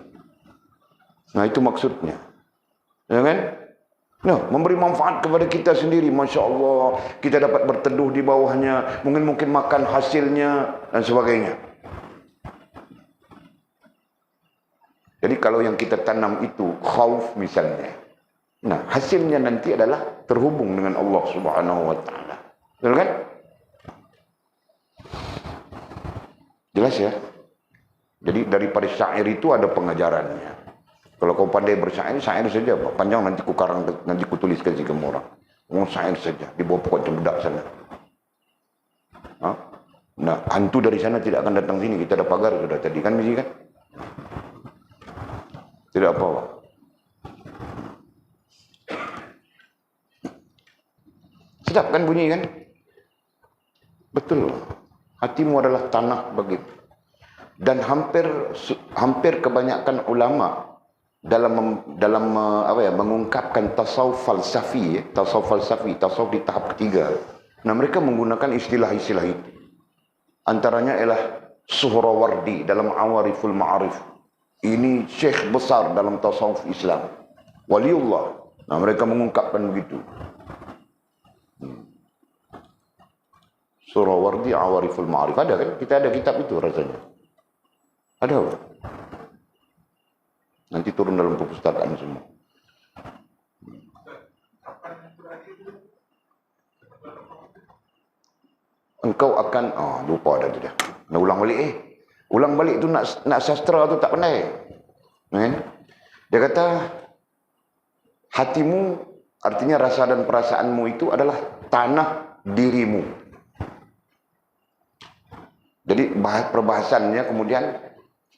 Speaker 1: Nah, itu maksudnya. Ya kan? Nah, memberi manfaat kepada kita sendiri. Masya Allah, kita dapat berteduh di bawahnya, mungkin makan hasilnya dan sebagainya. Jadi kalau yang kita tanam itu khauf misalnya, nah hasilnya nanti adalah terhubung dengan Allah Subhanahu Wa Taala. Betul kan? Jelas ya? Jadi daripada syair itu ada pengajarannya. Kalau kau pandai bersyair, syair saja Pak. Panjang nanti ku karang, nanti ku tulis kasih ke orang. Ngomong syair saja di bawah pokok cempedak sana. Nah, hantu dari sana tidak akan datang sini. Kita ada pagar sudah tadi kan, mesti kan? Tidak apa Pak. Sedap kan bunyi kan? Betul. Hatimu adalah tanah begitu. Dan hampir kebanyakan ulama dalam mengungkapkan tasawuf falsafi, tasawuf di tahap ketiga. Nah, mereka menggunakan istilah-istilah itu. Antaranya ialah Suhrawardi dalam Awariful Ma'arif. Ini syekh besar dalam tasawuf Islam. Waliullah. Nah, mereka mengungkapkan begitu. Suhrawardi Awariful Ma'arif. Ada kan? Kita ada kitab itu rasanya. Ada. Nanti turun dalam perpustakaan semua. Engkau akan, lupa dah tu dah. Nak ulang balik Ulang balik tu nak sastra tu tak pandai. Dia kata, hatimu, artinya rasa dan perasaanmu itu adalah tanah dirimu. Jadi perbahasannya kemudian,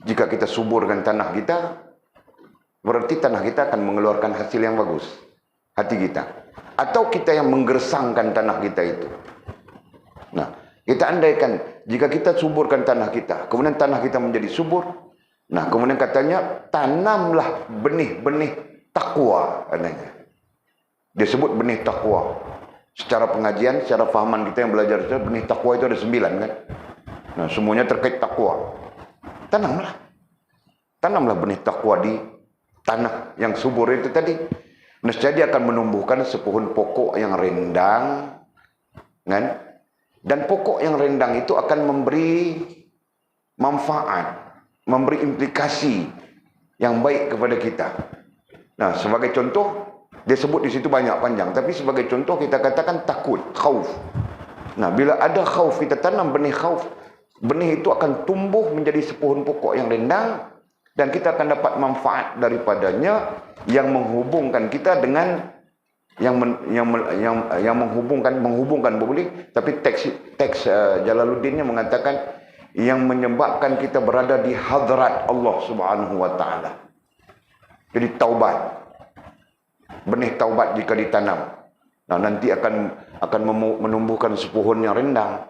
Speaker 1: jika kita suburkan tanah kita, berarti tanah kita akan mengeluarkan hasil yang bagus. Hati kita. Atau kita yang menggersangkan tanah kita itu. Nah, kita andaikan, jika kita suburkan tanah kita, kemudian tanah kita menjadi subur, nah kemudian katanya, tanamlah benih-benih takwa, katanya. Dia sebut benih takwa. Secara pengajian, secara fahaman kita yang belajar, benih takwa itu ada 9 kan. Nah, semuanya terkait takwa. Tanamlah benih takwa di tanah yang subur itu tadi. Nescaya dia akan menumbuhkan sepohon pokok yang rindang, kan? Dan pokok yang rindang itu akan memberi manfaat, memberi implikasi yang baik kepada kita. Nah, sebagai contoh, dia sebut di situ banyak panjang, tapi sebagai contoh kita katakan takut, khauf. Nah, bila ada khauf, kita tanam benih khauf, benih itu akan tumbuh menjadi sepohon pokok yang rindang, dan kita akan dapat manfaat daripadanya yang menghubungkan kita dengan yang menghubungkan boleh, tapi teks Jalaluddinnya mengatakan yang menyebabkan kita berada di hadrat Allah Subhanahu wa taala. Jadi taubat, benih taubat jika ditanam, nah nanti akan menumbuhkan sepohon yang rindang,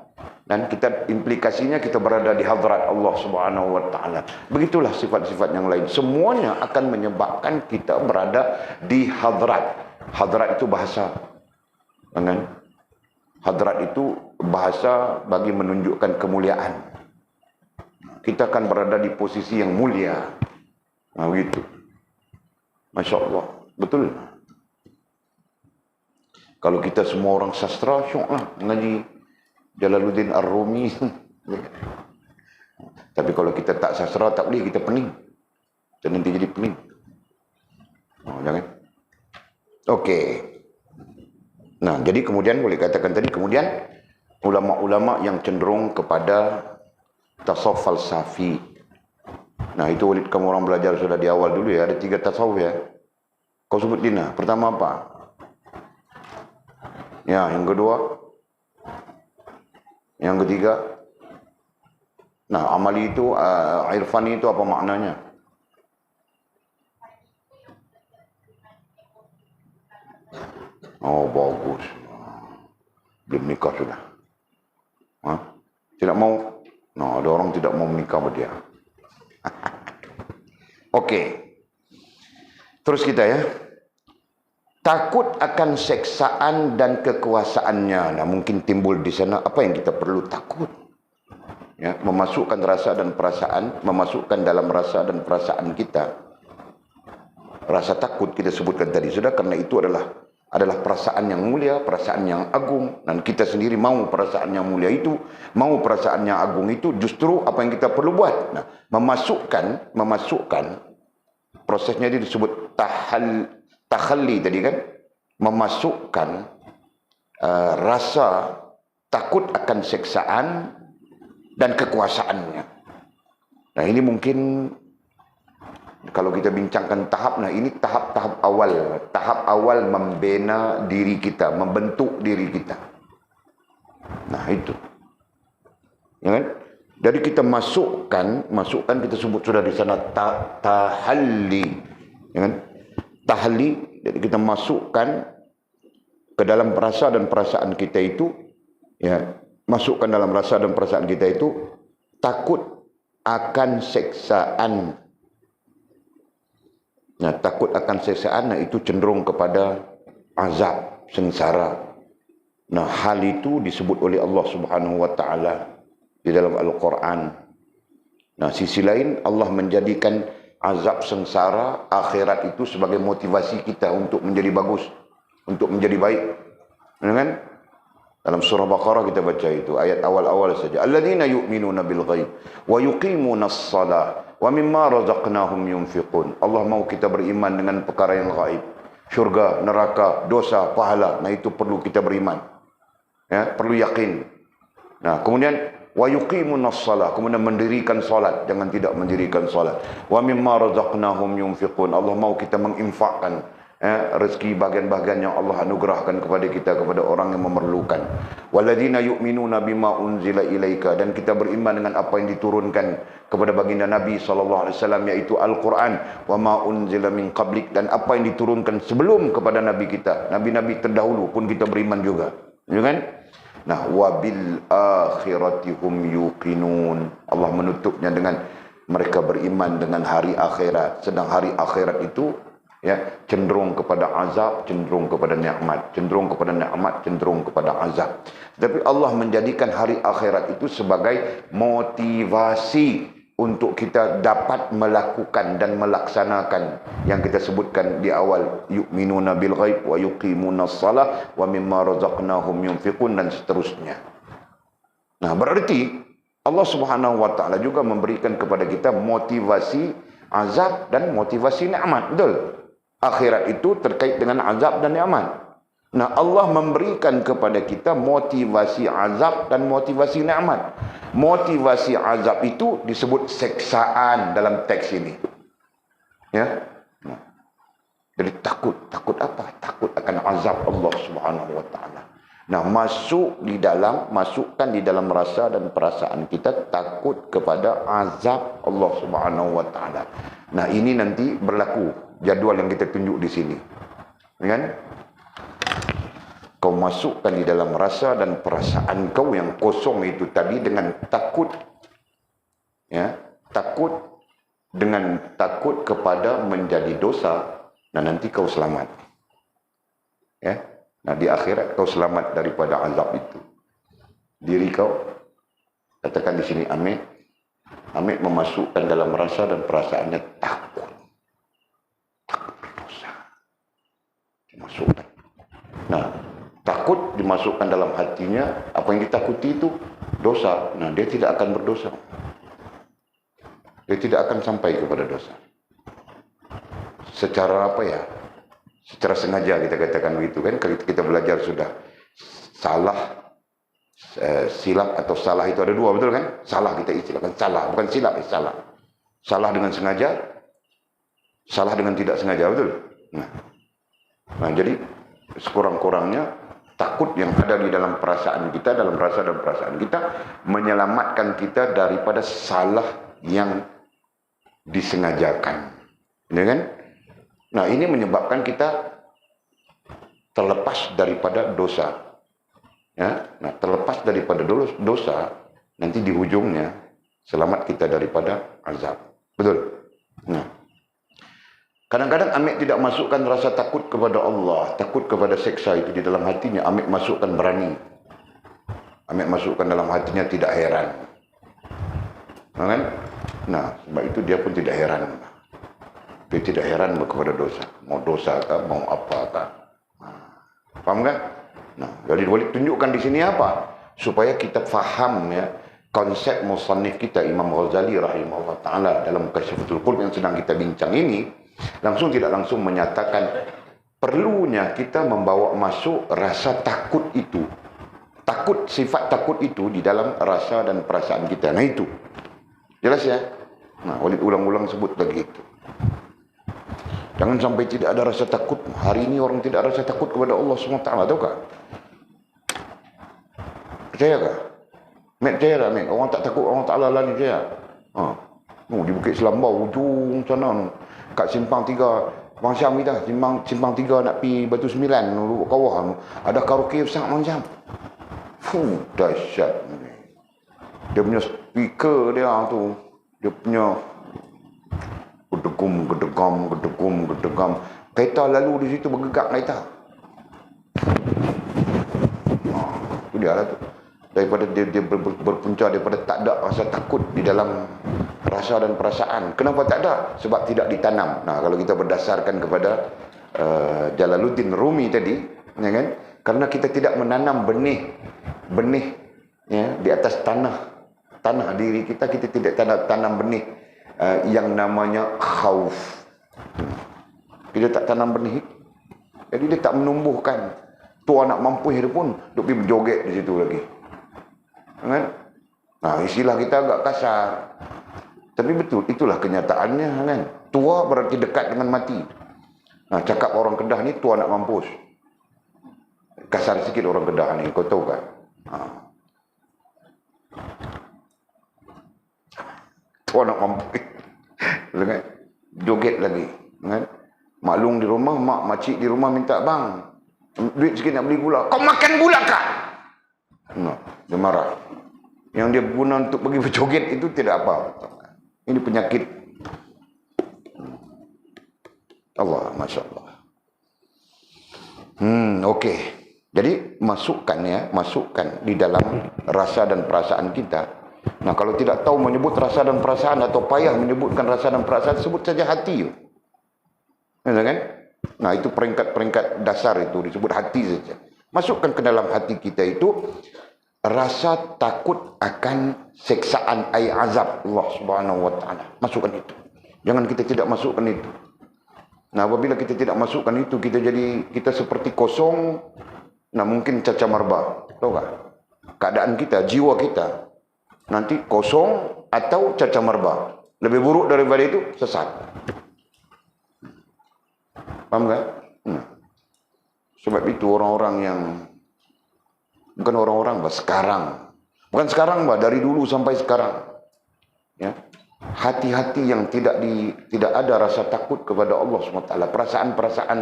Speaker 1: dan kita implikasinya kita berada di hadrat Allah Subhanahu wa taala. Begitulah sifat-sifat yang lain, semuanya akan menyebabkan kita berada di hadrat. Hadrat itu bahasa, kan? Hadrat itu bahasa bagi menunjukkan kemuliaan. Kita akan berada di posisi yang mulia. Nah, begitu. Masya Allah, betul. Kalau kita semua orang sastra, syok lah mengaji Jalaluddin Ar-Rumi. Tapi kalau kita tak sastra, tak boleh, kita pening. Kita nanti jadi pening. Oh, jangan. Okey. Nah, jadi kemudian boleh katakan tadi, kemudian ulama-ulama yang cenderung kepada tasawuf falsafi. Nah, itu Walid, kamu orang belajar sudah di awal dulu ya, ada 3 tasawuf ya. Kau sebut Dina, pertama apa? Ya, yang kedua? Yang ketiga? Nah, amali itu, irfani itu apa maknanya? Oh, bagus. Belum nikah sudah. Hah? Tidak mau? Nah, ada orang tidak mau menikah sama dia. Okey. Terus kita ya. Takut akan seksaan dan kekuasaannya. Nah, mungkin timbul di sana apa yang kita perlu takut. Ya, memasukkan rasa dan perasaan, memasukkan dalam rasa dan perasaan kita. Rasa takut kita sebutkan tadi sudah, karena itu adalah perasaan yang mulia, perasaan yang agung, dan kita sendiri mau perasaan yang mulia itu, mau perasaan yang agung itu. Justru apa yang kita perlu buat, nah, memasukkan prosesnya itu disebut takhalli tadi kan, memasukkan rasa takut akan seksaan dan kekuasaannya. Nah, ini mungkin kalau kita bincangkan tahap, nah ini tahap awal membina diri kita, membentuk diri kita. Nah, itu. Ya kan? Jadi kita masukkan kita sebut sudah di sana tahalli. Ya kan? Tahalli, jadi kita masukkan ke dalam rasa dan perasaan kita itu, ya, masukkan dalam rasa dan perasaan kita itu takut akan seksaan. Nah, takut akan seksaan, nah, itu cenderung kepada azab, sengsara. Nah, hal itu disebut oleh Allah Subhanahu wa taala di dalam Al-Quran. Nah, sisi lain Allah menjadikan azab sengsara akhirat itu sebagai motivasi kita untuk menjadi bagus, untuk menjadi baik. Kan? Dalam surah Baqarah kita baca itu ayat awal-awal saja. Alladzina yu'minuna bil ghaib wa yuqimunas shalah wa mimma razaqnahum yunfiqun. Allah mau kita beriman dengan perkara yang gaib. Syurga, neraka, dosa, pahala. Nah, itu perlu kita beriman. Ya, perlu yakin. Nah, kemudian wa yuqimunas shalah, kemudian mendirikan salat, jangan tidak mendirikan salat. Wa mimma razaqnahum yunfiqun. Allah mau kita menginfakkan rezeki bagian-bagian yang Allah anugerahkan kepada kita, kepada orang yang memerlukan. Walladzina yu'minuna bima unzila ilaika, dan kita beriman dengan apa yang diturunkan kepada baginda Nabi sallallahu alaihi wasallam, yaitu Al-Quran. Wa ma unzila min qablik, dan apa yang diturunkan sebelum kepada nabi kita, nabi-nabi terdahulu pun kita beriman juga. Ya kan? Nah, wabil akhirati hum yuqinun. Allah menutupnya dengan mereka beriman dengan hari akhirat. Sedang hari akhirat itu, ya, cenderung kepada azab, cenderung kepada nikmat, cenderung kepada nikmat, cenderung kepada azab. Tapi Allah menjadikan hari akhirat itu sebagai motivasi untuk kita dapat melakukan dan melaksanakan yang kita sebutkan di awal, yu'minuna bil ghaib wa yuqimunas shalah wa mimma razaqnahum yunfiqun, dan seterusnya. Nah, berarti Allah Subhanahu wa taala juga memberikan kepada kita motivasi azab dan motivasi nikmat. Betul? Akhirat itu terkait dengan azab dan nikmat. Nah, Allah memberikan kepada kita motivasi azab dan motivasi nikmat. Motivasi azab itu disebut seksaan dalam teks ini. Ya. Nah, jadi takut apa? Takut akan azab Allah Subhanahu wa taala. Nah, masukkan di dalam rasa dan perasaan kita takut kepada azab Allah Subhanahu wa taala. Nah, ini nanti berlaku jadual yang kita tunjuk di sini. Kan? Kau masukkan di dalam rasa dan perasaan kau yang kosong itu tadi dengan takut. Ya, takut kepada menjadi dosa, dan nanti kau selamat. Ya. Nah, di akhirat kau selamat daripada azab itu. Diri kau, katakan di sini Amit memasukkan dalam rasa dan perasaannya takut berdosa. Dimasukkan. Nah, takut dimasukkan dalam hatinya, apa yang ditakuti itu dosa. Nah, dia tidak akan berdosa. Dia tidak akan sampai kepada dosa. Secara apa ya? Secara sengaja kita katakan begitu kan. Kalau kita belajar sudah silap atau salah itu ada dua, betul kan? Salah kita istilahkan salah, bukan silap, salah. Salah dengan sengaja, salah dengan tidak sengaja, betul? Nah, jadi sekurang-kurangnya takut yang ada di dalam perasaan kita, dalam rasa dan perasaan kita, menyelamatkan kita daripada salah yang disengajakan. Ya kan? Nah, ini menyebabkan kita terlepas daripada dosa. Ya, nah, terlepas daripada dosa, nanti di ujungnya selamat kita daripada azab. Betul? Nah, kadang-kadang Amit tidak masukkan rasa takut kepada Allah, takut kepada seksa itu di dalam hatinya. Amit masukkan berani. Amit masukkan dalam hatinya tidak heran. Nah, kan? Nah, sebab itu dia pun tidak heran. Dia tidak heran kepada dosa. Mau dosa kah, mau apa kah. Faham kan? Nah, jadi boleh tunjukkan di sini apa? Supaya kita faham ya konsep musannif kita Imam Ghazali rahimahullah taala dalam Kasyifatul Qulub yang sedang kita bincang ini, tidak langsung menyatakan perlunya kita membawa masuk rasa takut itu. Sifat takut itu di dalam rasa dan perasaan kita. Nah, itu. Jelas ya? Nah, Walid ulang-ulang sebut lagi itu. Jangan sampai tidak ada rasa takut. Hari ini orang tidak rasa takut kepada Allah SWT. Tahukah? Percayakah? Percaya tak, Mek? Orang tak takut Allah Ta'ala lah ni, percaya? Di Bukit Selambau, ujung sana. Kat Simpang 3. Bang Syam kita. Simpang 3 nak pergi Batu 9. Kawah. Ada karaoke besar Bang Syam. Dahsyat. Dia punya speaker dia tu. Dia punya gedegam. Kereta lalu di situ bergegak kereta. Itu dia lah tu. Daripada dia berpunca daripada tak ada rasa takut di dalam rasa dan perasaan. Kenapa tak ada? Sebab tidak ditanam. Nah, kalau kita berdasarkan kepada Jalaluddin Rumi tadi, ya kan? Karena kita tidak menanam benih ya, di atas tanah diri kita tidak tanam benih yang namanya khauf. Kita tak tanam benih, jadi dia tak menumbuhkan. Tu anak mampu dia pun duk pergi berjoget di situ lagi. Kan? Nah, istilah kita agak kasar. Tapi betul, itulah kenyataannya kan. Tua berarti dekat dengan mati. Nah, cakap orang Kedah ni tua nak mampus. Kasar sikit orang Kedah ni, kau tahu kan? Tua nak mampus. Kan? Joget lagi. Kan? Maklum di rumah, makcik di rumah minta, bang, duit sikit nak beli gula. Kau makan gula kah? Nah, dia marah. Yang dia guna untuk pergi berjoget itu tidak apa. Ini penyakit. Allah, Masya Allah. Okey. Jadi masukkan di dalam rasa dan perasaan kita. Nah, kalau tidak tahu menyebut rasa dan perasaan atau payah menyebutkan rasa dan perasaan, sebut saja hati. Ya kan? Nah, itu peringkat dasar itu disebut hati saja. Masukkan ke dalam hati kita itu rasa takut akan seksaan azab Allah Subhanahu wa taala. Masukkan itu. Jangan kita tidak masukkan itu. Nah, apabila kita tidak masukkan itu, kita seperti kosong. Nah, mungkin caca marba. Tahu tak? Keadaan kita, jiwa kita nanti kosong atau caca marba. Lebih buruk daripada itu, sesat. Paham tak? Sebab itu orang-orang yang bukan orang-orang sekarang. Bukan sekarang, dari dulu sampai sekarang. Ya. Hati-hati yang tidak ada rasa takut kepada Allah SWT. Perasaan-perasaan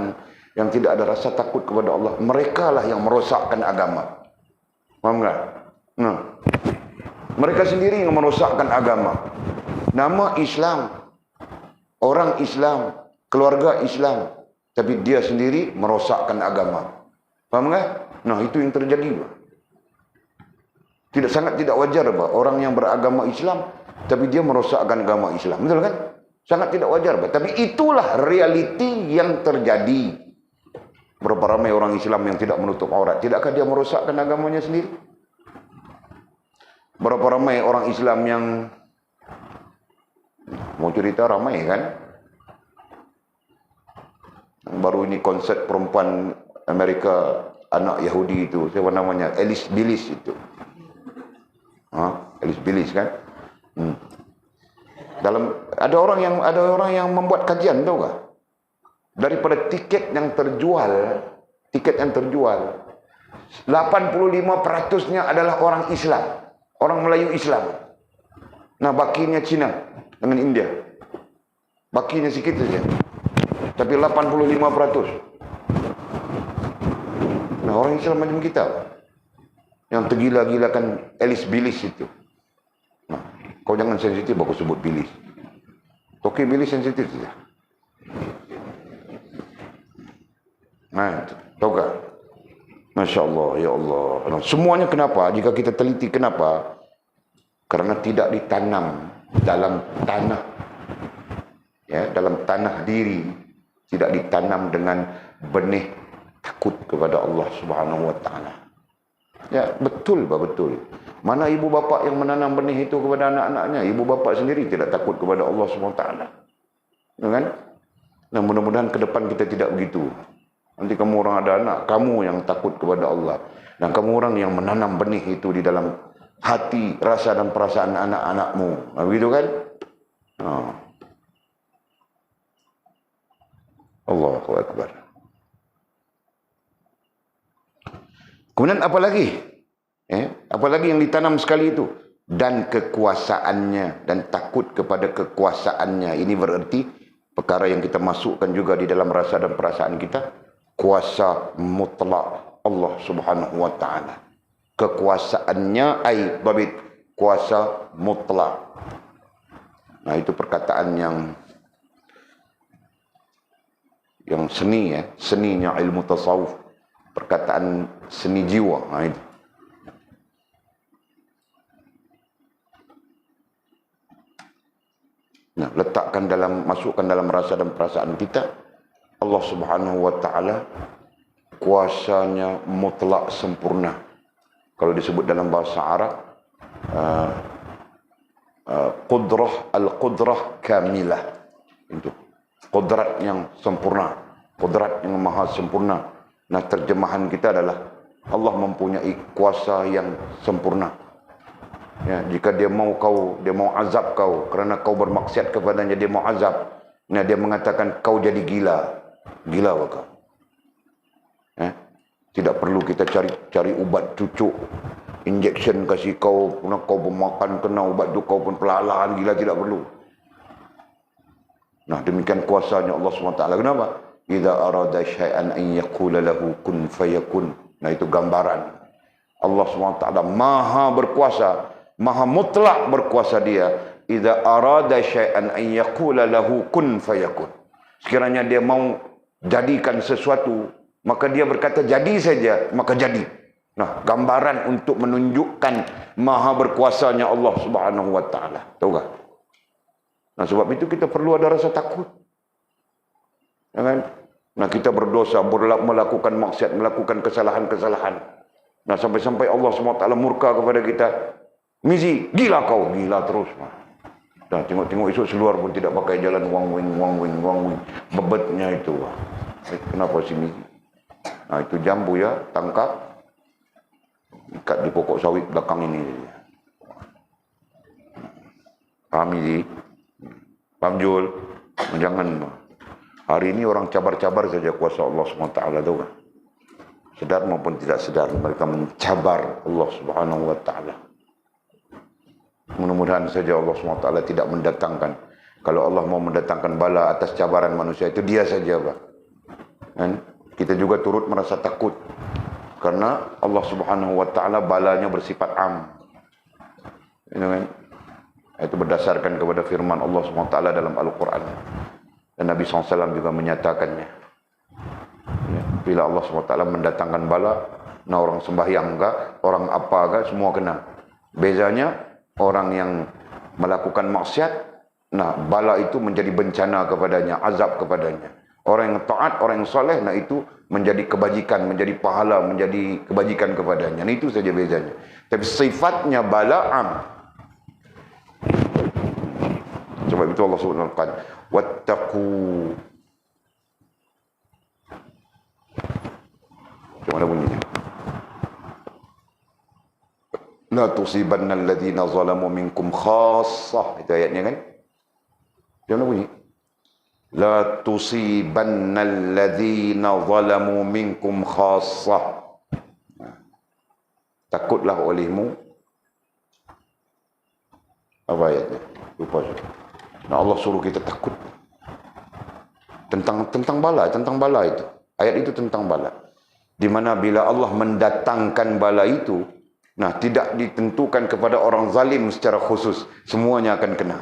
Speaker 1: yang tidak ada rasa takut kepada Allah. Mereka lah yang merosakkan agama. Paham tak? Nah, mereka sendiri yang merosakkan agama. Nama Islam, orang Islam, keluarga Islam, tapi dia sendiri merosakkan agama. Paham tak? Nah, itu yang terjadi. Sangat tidak wajar orang yang beragama Islam tapi dia merosakkan agama Islam. Betul kan? Sangat tidak wajar. Tapi itulah realiti yang terjadi. Berapa ramai orang Islam yang tidak menutup aurat. Tidakkah dia merosakkan agamanya sendiri? Berapa ramai orang Islam yang mau cerita ramai kan? Baru ini konsert perempuan Amerika, anak Yahudi itu, siapa namanya? Alice Billis itu. Alice Billis kan? Ada orang yang membuat kajian, tahu tak? Daripada tiket yang terjual, 85%-nya adalah orang Islam, orang Melayu Islam. Nah, bakinya Cina dengan India. Bakinya sikit saja. Tapi 85%. Nah, orang Islam macam kita. Yang tergila-gilakan Alice Billis itu. Nah, kau jangan sensitif aku sebut Billis. Okey, Billis sensitif saja. Nah, tahu tak? Masya Allah, ya Allah. Nah, semuanya kenapa? Jika kita teliti kenapa? Karena tidak ditanam dalam tanah. Ya, dalam tanah diri. Tidak ditanam dengan benih takut kepada Allah Subhanahu Wa Taala. Ya, betul, betul. Mana ibu bapa yang menanam benih itu kepada anak-anaknya? Ibu bapa sendiri tidak takut kepada Allah SWT. Ya kan? Nah, mudah-mudahan ke depan kita tidak begitu. Nanti kamu orang ada anak, kamu yang takut kepada Allah. Dan kamu orang yang menanam benih itu di dalam hati, rasa dan perasaan anak-anakmu. Nah, begitu kan? Allahu Akbar. Kemudian apa lagi? Apa lagi yang ditanam sekali itu? Dan kekuasaannya, dan takut kepada kekuasaannya. Ini berarti perkara yang kita masukkan juga di dalam rasa dan perasaan kita. Kuasa mutlak Allah Subhanahu Wa Taala. Kekuasaannya babit kuasa mutlak. Nah, itu perkataan yang seni, seninya ilmu tasawuf. Perkataan seni jiwa. Nah, itu. Nah, masukkan dalam rasa dan perasaan kita, Allah Subhanahu Wa Taala kuasanya mutlak sempurna. Kalau disebut dalam bahasa Arab, al-qudrah kamilah. Itu qudrat yang sempurna, qudrat yang maha sempurna. Nah, terjemahan kita adalah Allah mempunyai kuasa yang sempurna. Ya, jika dia mau azab kau kerana kau bermaksiat kepadanya, dia mau azab. Nah, dia mengatakan kau jadi gila. Gila kau. Tidak perlu kita cari ubat cucuk, injection kasih kau bermakan kena ubat tu kau pun perlahan gila, tidak perlu. Nah, demikian kuasanya Allah SWT. Kenapa? Idza arada syai'an an yaqula lahu kun fayakun. Nah, itu gambaran Allah SWT maha berkuasa, maha mutlak berkuasa dia. Idza arada syai'an an yaqula lahu kun fayakun. Sekiranya dia mau jadikan sesuatu, maka dia berkata jadi saja, maka jadi. Nah, gambaran untuk menunjukkan maha berkuasanya Allah Subhanahu Wa Taala. Tahu tak? Nah, sebab itu kita perlu ada rasa takut. Ya kan? Nah, kita berdosa, melakukan maksiat, melakukan kesalahan-kesalahan. Nah, sampai-sampai Allah SWT murka kepada kita. Mizi, gila kau. Gila terus. Dah tengok-tengok esok seluar pun tidak pakai jalan wang wing. Bebetnya itu. Kenapa sini? Nah, itu jambu ya, tangkap. Ikat di pokok sawit belakang ini. Paham ini? Paham Jul? Jangan. Hari ini orang cabar-cabar saja kuasa Allah SWT tahu kan? Sedar maupun tidak sedar mereka mencabar Allah Subhanahu wa taala. Mudah-mudahan saja Allah SWT tidak mendatangkan. Kalau Allah mau mendatangkan bala atas cabaran manusia itu dia saja, Pak. Dan kita juga turut merasa takut karena Allah Subhanahu wa taala balanya bersifat am. Itu berdasarkan kepada firman Allah Subhanahu wa taala dalam Al-Qur'an. Dan Nabi SAW juga menyatakannya. Ya, bila Allah SWT mendatangkan bala, nah orang sembahyang enggak, orang apa enggak, semua kena. Bezanya, orang yang melakukan maksiat, nah bala itu menjadi bencana kepadanya, azab kepadanya. Orang yang taat, orang yang soleh, nah itu menjadi kebajikan, menjadi pahala, menjadi kebajikan kepadanya. Nah itu saja bezanya. Tapi sifatnya bala'am. Sebab itu Allah SWT wattaqu. Mana bunyinya? La tusibanna alladhina zalamu minkum khassah. Itu ayatnya kan? Mana bunyi? La tusibanna alladhina zalamu minkum khassah. Takutlah olehmu. Apa ayatnya? Lupa saja. Nah Allah suruh kita takut tentang bala itu. Ayat itu tentang bala. Di mana bila Allah mendatangkan bala itu, nah tidak ditentukan kepada orang zalim secara khusus, semuanya akan kena.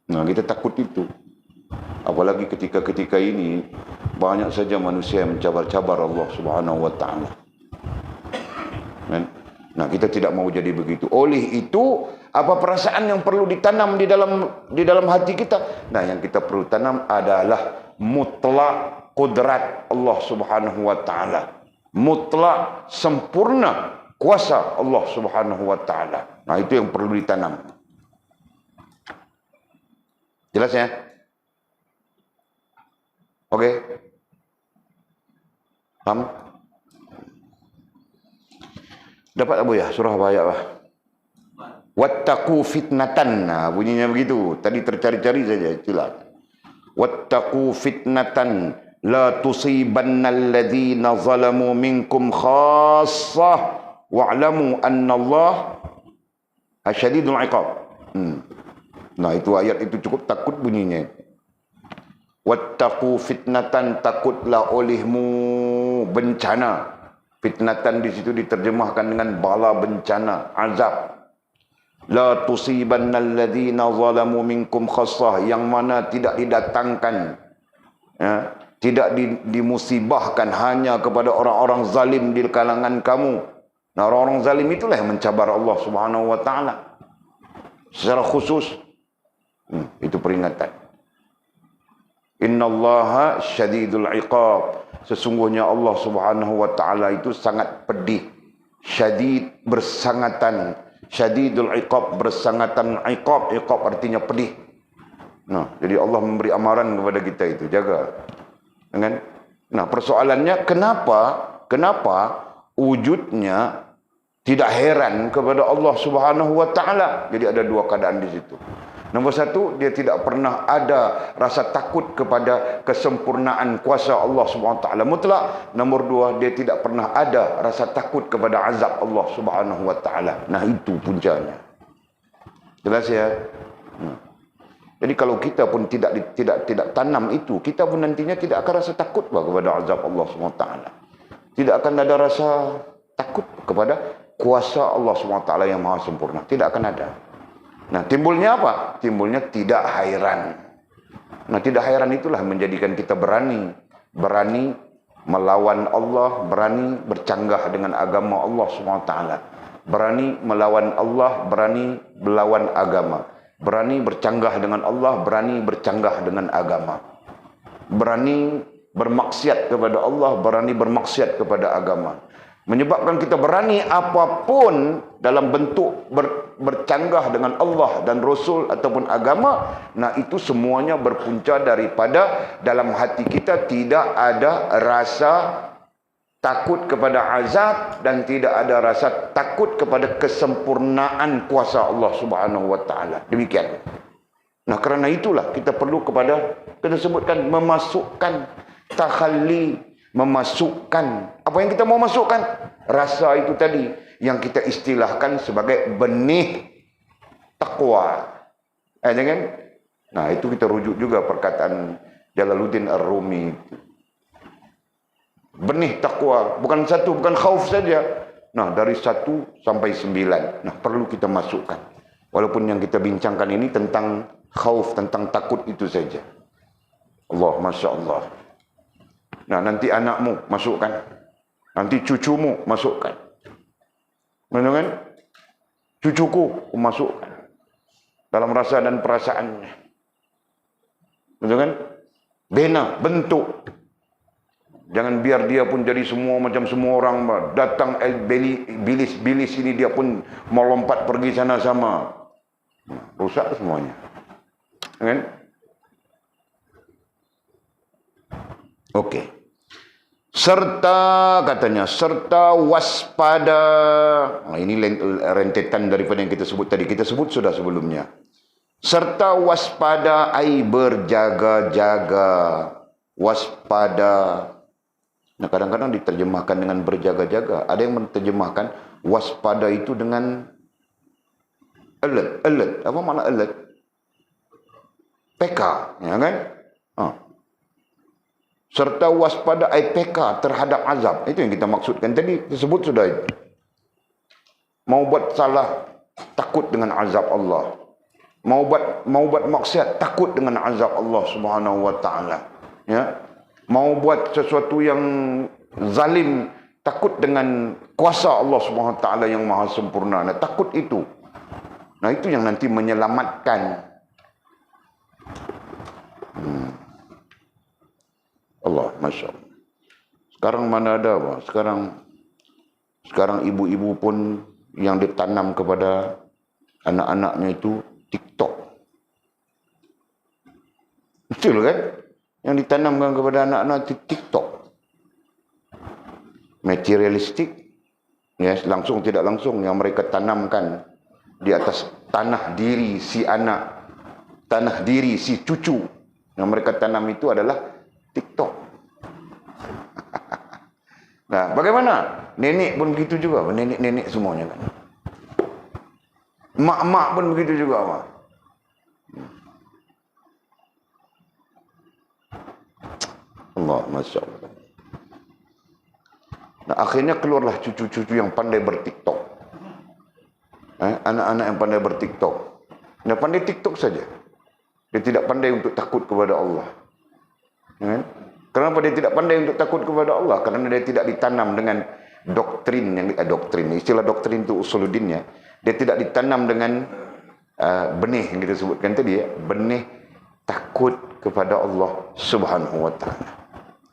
Speaker 1: Nah kita takut itu. Apalagi ketika ini banyak saja manusia yang mencabar-cabar Allah Subhanahu wa taala. Nah kita tidak mau jadi begitu. Oleh itu, apa perasaan yang perlu ditanam di dalam hati kita? Nah yang kita perlu tanam adalah mutlak kudrat Allah Subhanahu wa taala. Mutlak sempurna kuasa Allah Subhanahu wa taala. Nah itu yang perlu ditanam. Jelas ya? Oke. Paham? Dapat apa ya? Surah apa ayat lah? Wattaqu fitnatan. Nah, bunyinya begitu. Tadi tercari-cari saja. Itulah. Wattaqu fitnatan la tusibanna alladhina zalamu minkum khassah wa'lamu anna Allah asyadidul iqab. Nah, itu ayat itu cukup takut bunyinya. Wattaqu fitnatan, takutlah olehmu bencana. Fitnatan di situ diterjemahkan dengan bala, bencana, azab. La tusibanna alladhina zalamu minkum khassah, yang mana tidak didatangkan, ya, tidak dimusibahkan hanya kepada orang-orang zalim di kalangan kamu. Nah, orang-orang zalim itulah yang mencabar Allah Subhanahu wa taala secara khusus. Itu peringatan. Innallaha syadidul iqab. Sesungguhnya Allah Subhanahu wa taala itu sangat pedih. Syadid bersangatan, syadidul iqab bersangatan, iqab artinya pedih. Nah, jadi Allah memberi amaran kepada kita itu, jaga. Kan? Nah, persoalannya kenapa wujudnya tidak heran kepada Allah Subhanahu wa taala. Jadi ada dua keadaan di situ. Nombor satu, dia tidak pernah ada rasa takut kepada kesempurnaan kuasa Allah SWT mutlak. Nombor dua, dia tidak pernah ada rasa takut kepada azab Allah SWT. Nah, itu puncanya. Jelas ya? Jadi kalau kita pun tidak tanam itu, kita pun nantinya tidak akan rasa takut kepada azab Allah SWT. Tidak akan ada rasa takut kepada kuasa Allah SWT yang maha sempurna. Tidak akan ada. Nah, timbulnya apa? Timbulnya tidak hairan. Nah, tidak hairan itulah menjadikan kita berani melawan Allah, berani bercanggah dengan agama Allah SWT. Berani melawan Allah, berani melawan agama. Berani bercanggah dengan Allah, berani bercanggah dengan agama. Berani bermaksiat kepada Allah, berani bermaksiat kepada agama. menyebabkan kita berani apapun dalam bentuk bercanggah dengan Allah dan Rasul ataupun agama. Nah, itu semuanya berpunca daripada dalam hati kita tidak ada rasa takut kepada azab dan tidak ada rasa takut kepada kesempurnaan kuasa Allah Subhanahu wa taala. Demikian. Nah, kerana itulah kita perlu kita sebutkan memasukkan takhalli, memasukkan apa yang kita mau masukkan, rasa itu tadi yang kita istilahkan sebagai benih takwa. Kan? Nah, itu kita rujuk juga perkataan Jalaluddin Ar-Rumi. Benih takwa, bukan satu, bukan khauf saja. Nah, dari 1 sampai 9. Nah, perlu kita masukkan. Walaupun yang kita bincangkan ini tentang khauf, tentang takut itu saja. Allah, Masya Allah. Nah, nanti anakmu masukkan. Nanti cucumu masukkan. Betul kan? Cucuku masukkan. Dalam rasa dan perasaannya. Betul kan? Bina, bentuk. Jangan biar dia pun jadi semua macam semua orang. Datang bilis ini dia pun mau lompat pergi sana sama. Rusak semuanya. Kan? Okey. Serta katanya, serta waspada. Nah, ini rentetan daripada yang kita sebut tadi. Kita sebut sudah sebelumnya. Serta waspada, ai berjaga-jaga. Waspada. Nah, kadang-kadang diterjemahkan dengan berjaga-jaga. Ada yang menerjemahkan waspada itu dengan alert. Alert. Apa makna alert? PK, ya kan? Serta waspada PK terhadap azab. Itu yang kita maksudkan tadi. Disebut sudah itu. Mau buat salah, takut dengan azab Allah. Mau buat maksiat, takut dengan azab Allah Subhanahu wa taala. Ya. Mau buat sesuatu yang zalim, takut dengan kuasa Allah Subhanahu wa taala yang maha sempurna. Nah, takut itu. Nah, itu yang nanti menyelamatkan. Allah, Masya Allah. Sekarang mana ada, Pak? Sekarang ibu-ibu pun yang ditanam kepada anak-anaknya itu TikTok. Betul kan? Yang ditanamkan kepada anak-anak itu TikTok. Materialistik, ya, langsung tidak langsung yang mereka tanamkan di atas tanah diri si anak, tanah diri si cucu. Yang mereka tanam itu adalah TikTok. Nah, bagaimana? Nenek pun begitu juga. Nenek-nenek semuanya kan. Mak-mak pun begitu juga, Mak. Allah, Masya Allah. Nah, akhirnya keluarlah cucu-cucu yang pandai bertiktok. Anak-anak yang pandai bertiktok. Dia pandai TikTok saja. Dia tidak pandai untuk takut kepada Allah. Kenapa dia tidak pandai untuk takut kepada Allah? Karena dia tidak ditanam dengan doktrin istilah doktrin itu usuluddin, ya. Dia tidak ditanam dengan benih yang kita sebutkan tadi, ya, benih takut kepada Allah Subhanahu wa taala.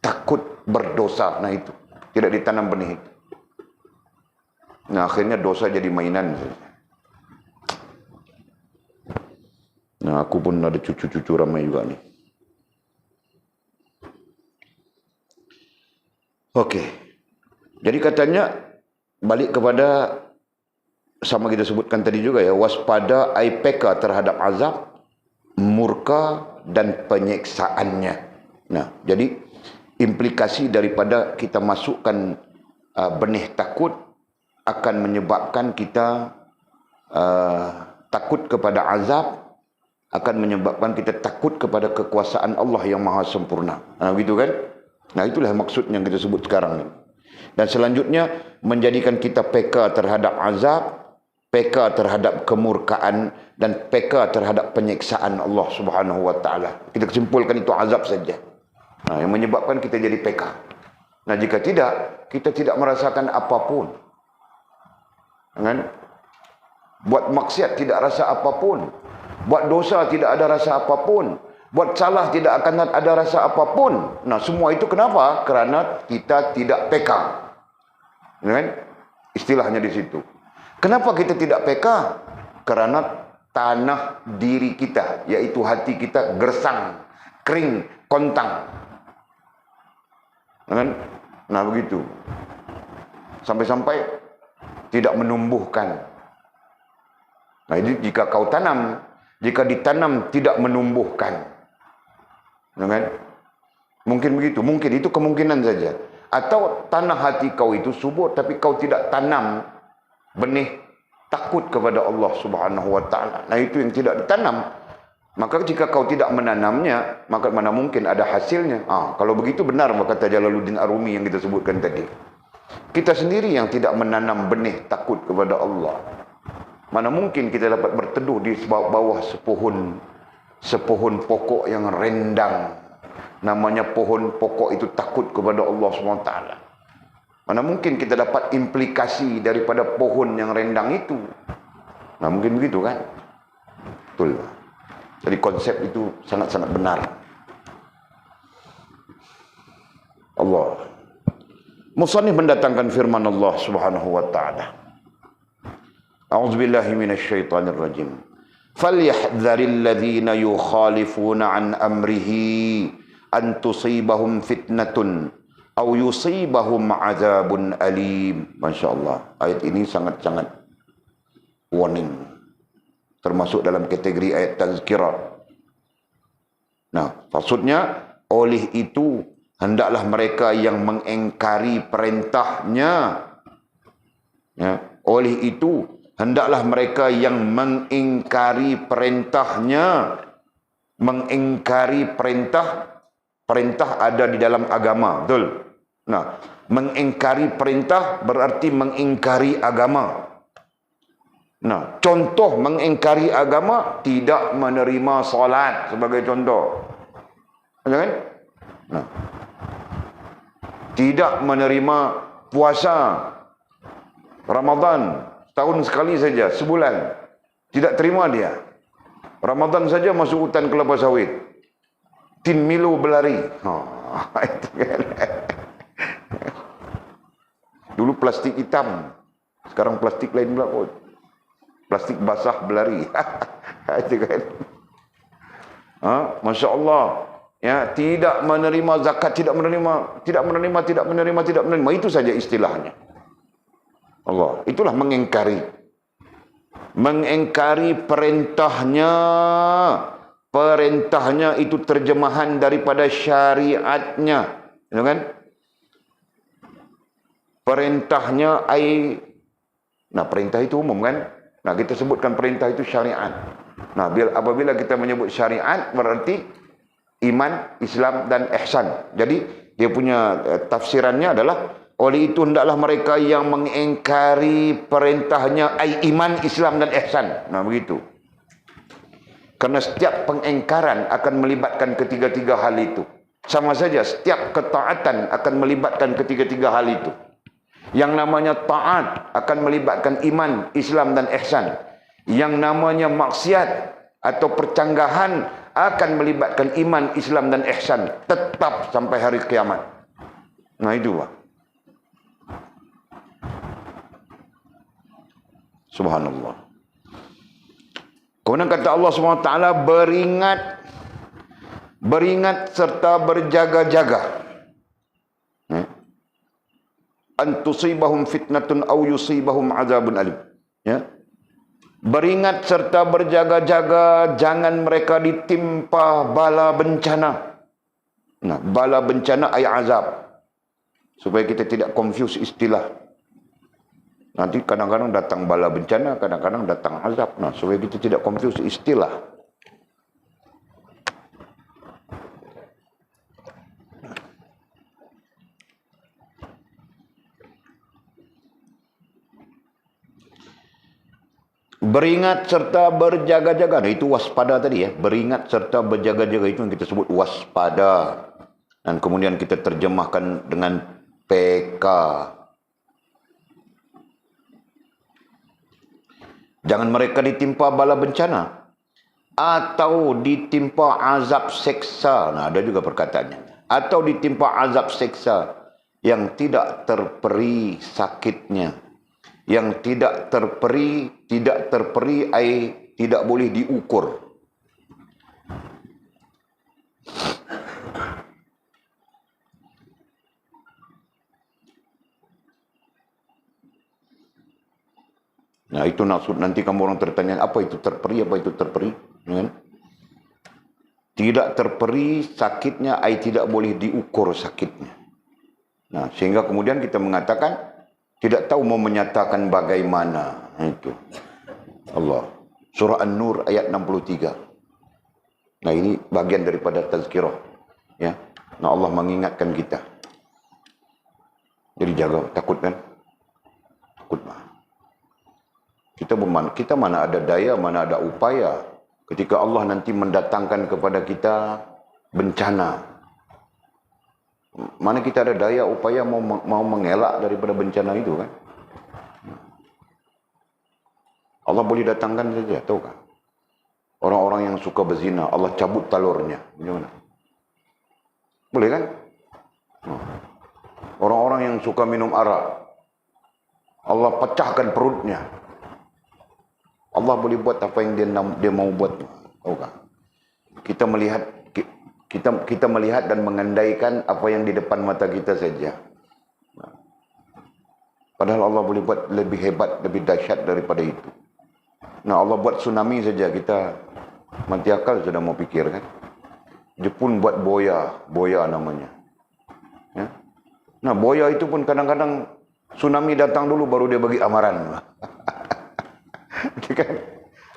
Speaker 1: Takut berdosa, nah itu tidak ditanam benih itu. Nah, akhirnya dosa jadi mainan. Nah, aku pun ada cucu-cucu ramai juga nih. Okey. Jadi katanya balik kepada sama kita sebutkan tadi juga, ya, waspada IPK terhadap azab, murka dan penyeksaannya. Nah, jadi implikasi daripada kita masukkan benih takut akan menyebabkan kita takut kepada azab, akan menyebabkan kita takut kepada kekuasaan Allah yang maha sempurna. Gitu kan? Nah, itulah maksud yang kita sebut sekarang ini. Dan selanjutnya menjadikan kita PK terhadap azab, PK terhadap kemurkaan, dan PK terhadap penyiksaan Allah Subhanahu wa taala. Kita kesimpulkan itu azab saja. Nah, yang menyebabkan kita jadi PK. Nah, jika tidak, kita tidak merasakan apapun. Kan? Buat maksiat tidak rasa apapun. Buat dosa tidak ada rasa apapun. Buat salah tidak akan ada rasa apapun. Nah, semua itu kenapa? Kerana kita tidak PK. Kan? Istilahnya di situ. Kenapa kita tidak PK? Karena tanah diri kita, yaitu hati kita gersang, kering, kontang. Kan? Nah begitu. Sampai-sampai tidak menumbuhkan. Nah ini jika kau tanam, jika ditanam tidak menumbuhkan. Kan? Mungkin begitu, mungkin itu kemungkinan saja. Atau tanah hati kau itu subur tapi kau tidak tanam benih takut kepada Allah Subhanahu wa taala. Nah itu yang tidak ditanam. Maka jika kau tidak menanamnya, maka mana mungkin ada hasilnya. Kalau begitu benar kata Jalaluddin Arumi yang kita sebutkan tadi. Kita sendiri yang tidak menanam benih takut kepada Allah. Mana mungkin kita dapat berteduh di bawah sepohon pokok yang rendang. Namanya pohon pokok itu takut kepada Allah SWT. Mana mungkin kita dapat implikasi daripada pohon yang rendang itu. Nah mungkin begitu kan? Betul. Jadi konsep itu sangat-sangat benar. Allah. Musannif mendatangkan firman Allah Subhanahu wa taala. A'udzubillahi minasyaitonir rajim. Falyahdharil ladzina yukhalifuna an amrihi an tusibahum fitnatun aw yusibahum azabun alim. Masya-Allah. Ayat ini sangat-sangat warning. Termasuk dalam kategori ayat tazkirah. Nah, maksudnya oleh itu hendaklah mereka yang mengingkari perintahnya. Ya, oleh itu hendaklah mereka yang mengingkari perintahnya. Mengingkari perintah ada di dalam agama, betul? Nah, mengingkari perintah berarti mengingkari agama. Nah, contoh mengingkari agama, tidak menerima solat sebagai contoh. Kan? Nah, tidak menerima puasa Ramadan tahun sekali saja, sebulan. Tidak terima dia. Ramadan saja masuk hutan kelapa sawit. Tin Milo berlari. Itu kan. Dulu plastik hitam, sekarang plastik lain pula kot. Plastik basah berlari. Itu kan. Masya Allah. Ya, tidak menerima zakat, tidak menerima. Itu saja istilahnya. Allah, itulah mengingkari. Mengingkari perintahnya. Perintahnya itu terjemahan daripada syariatnya. Ya kan? Perintahnya perintah itu umum kan? Nah, kita sebutkan perintah itu syariat. Nah, apabila kita menyebut syariat berarti iman, Islam dan ihsan. Jadi dia punya tafsirannya adalah oleh itu hendaklah mereka yang mengingkari perintahnya iman, Islam dan ihsan. Nah, begitu. Karena setiap pengingkaran akan melibatkan ketiga-tiga hal itu. Sama saja setiap ketaatan akan melibatkan ketiga-tiga hal itu. Yang namanya taat akan melibatkan iman, Islam dan ihsan. Yang namanya maksiat atau percanggahan akan melibatkan iman, Islam dan ihsan. Tetap sampai hari kiamat. Nah itu Pak. Subhanallah. Kemudian kata Allah SWT, beringat serta berjaga-jaga. An tusibahum fitnatun aw yusibahum azabun alim. Ya. Beringat serta berjaga-jaga, jangan mereka ditimpa bala bencana. Nah, bala bencana ay azab. Supaya kita tidak confuse istilah. Nanti kadang-kadang datang bala bencana, kadang-kadang datang azab. Nah, supaya kita tidak confuse istilah. Beringat serta berjaga-jaga. Nah, itu waspada tadi ya. Beringat serta berjaga-jaga itu yang kita sebut waspada. Dan kemudian kita terjemahkan dengan PK. Jangan mereka ditimpa bala bencana. Atau ditimpa azab seksa. Nah, ada juga perkataannya. Atau ditimpa azab seksa. yang tidak terperi sakitnya. Yang tidak terperi ai tidak boleh diukur. Nah, itu maksud, nanti kamu orang tertanya, apa itu terperi, apa itu terperi? Kan? Tidak terperi sakitnya, ai tidak boleh diukur sakitnya. Nah, sehingga kemudian kita mengatakan, tidak tahu mau menyatakan bagaimana. Itu. Allah. Surah An-Nur ayat 63. Nah, ini bagian daripada tazkirah. Ya. Nah, Allah mengingatkan kita. Jadi jaga, takut kan? Takut mah. Kita mana ada daya, mana ada upaya ketika Allah nanti mendatangkan kepada kita bencana. Mana kita ada daya, upaya mau mengelak daripada bencana itu kan? Allah boleh datangkan saja, tahu kan? Orang-orang yang suka berzina, Allah cabut talurnya. Bagaimana? Boleh kan? Orang-orang yang suka minum arak, Allah pecahkan perutnya. Allah boleh buat apa yang dia mau buat. Tahu kan? Kita melihat dan mengandaikan apa yang di depan mata kita saja. Padahal Allah boleh buat lebih hebat, lebih dahsyat daripada itu. Nah, Allah buat tsunami saja, kita mati akal sudah mau pikir kan. Jepun buat boya namanya. Ya? Nah, boya itu pun kadang-kadang tsunami datang dulu baru dia bagi amaran. Kan?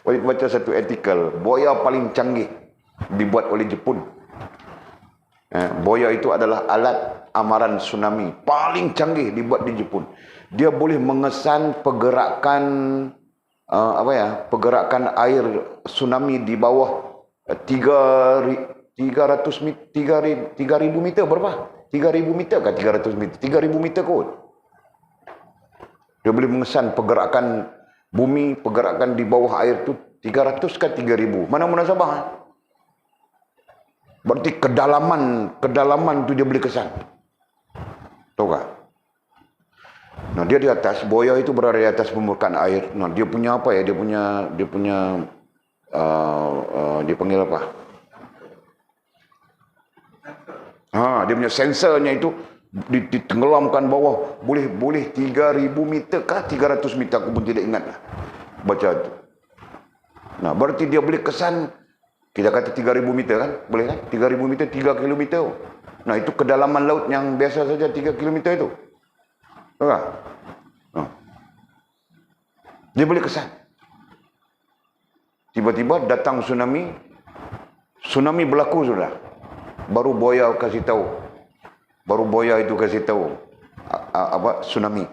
Speaker 1: Baca satu artikel, boya paling canggih dibuat oleh Jepun. Boya itu adalah alat amaran tsunami paling canggih dibuat di Jepun. Dia boleh mengesan pergerakan pergerakan air tsunami di bawah 3.000 meter berapa? 3.000 meter ke 300 meter? 3.000 meter kot. Dia boleh mengesan pergerakan bumi, pergerakan di bawah air tu 300 ke 3.000. Mana munasabah? Berarti kedalaman tu dia boleh kesan. Tahu tak? Nah, dia di atas, boya itu berada di atas permukaan air. Nah, dia punya apa ya? Dia panggil apa? Dia punya sensornya itu ditenggelamkan bawah, boleh 3.000 meter kah 300 meter, aku pun tidak ingat lah baca itu. Nah, berarti dia boleh kesan, kita kata 3.000 meter kan, boleh kan, 3.000 meter 3 kilometer. Nah, itu kedalaman laut yang biasa saja 3 kilometer itu. Tahu tak? Nah, dia boleh kesan. Tiba-tiba datang tsunami berlaku sudah, baru boya kasih tahu. Baru boya itu kasih tahu tsunami.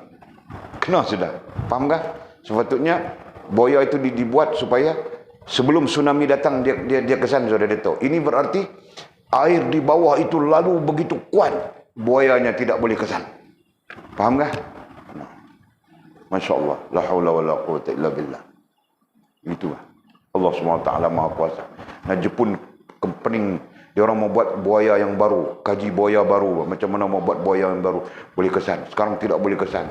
Speaker 1: Kena sudah. Faham kah? Sepatutnya boya itu dibuat supaya sebelum tsunami datang dia kesan sudah dia tahu. Ini berarti air di bawah itu lalu begitu kuat, boyanya tidak boleh kesan. Faham kah? Masya Allah. La haula wa la quwata illa billah. Itulah. Allah SWT Maha Kuasa. Nah, Jepun pening. Dia orang mau buat buaya yang baru, kaji buaya baru, macam mana mau buat buaya yang baru, boleh kesan. Sekarang tidak boleh kesan.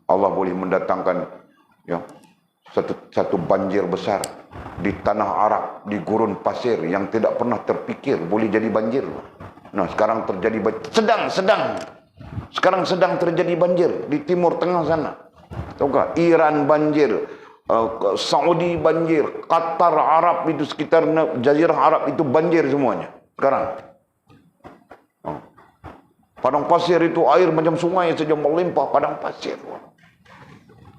Speaker 1: Allah boleh mendatangkan ya, satu banjir besar di tanah Arab, di gurun pasir yang tidak pernah terfikir boleh jadi banjir. Nah, sekarang terjadi sekarang sedang terjadi banjir di timur tengah sana. Tahukah? Iran banjir, Saudi banjir, Qatar, Arab itu sekitar Jazirah Arab itu banjir semuanya sekarang. Padang pasir itu air macam sungai saja melimpah padang pasir.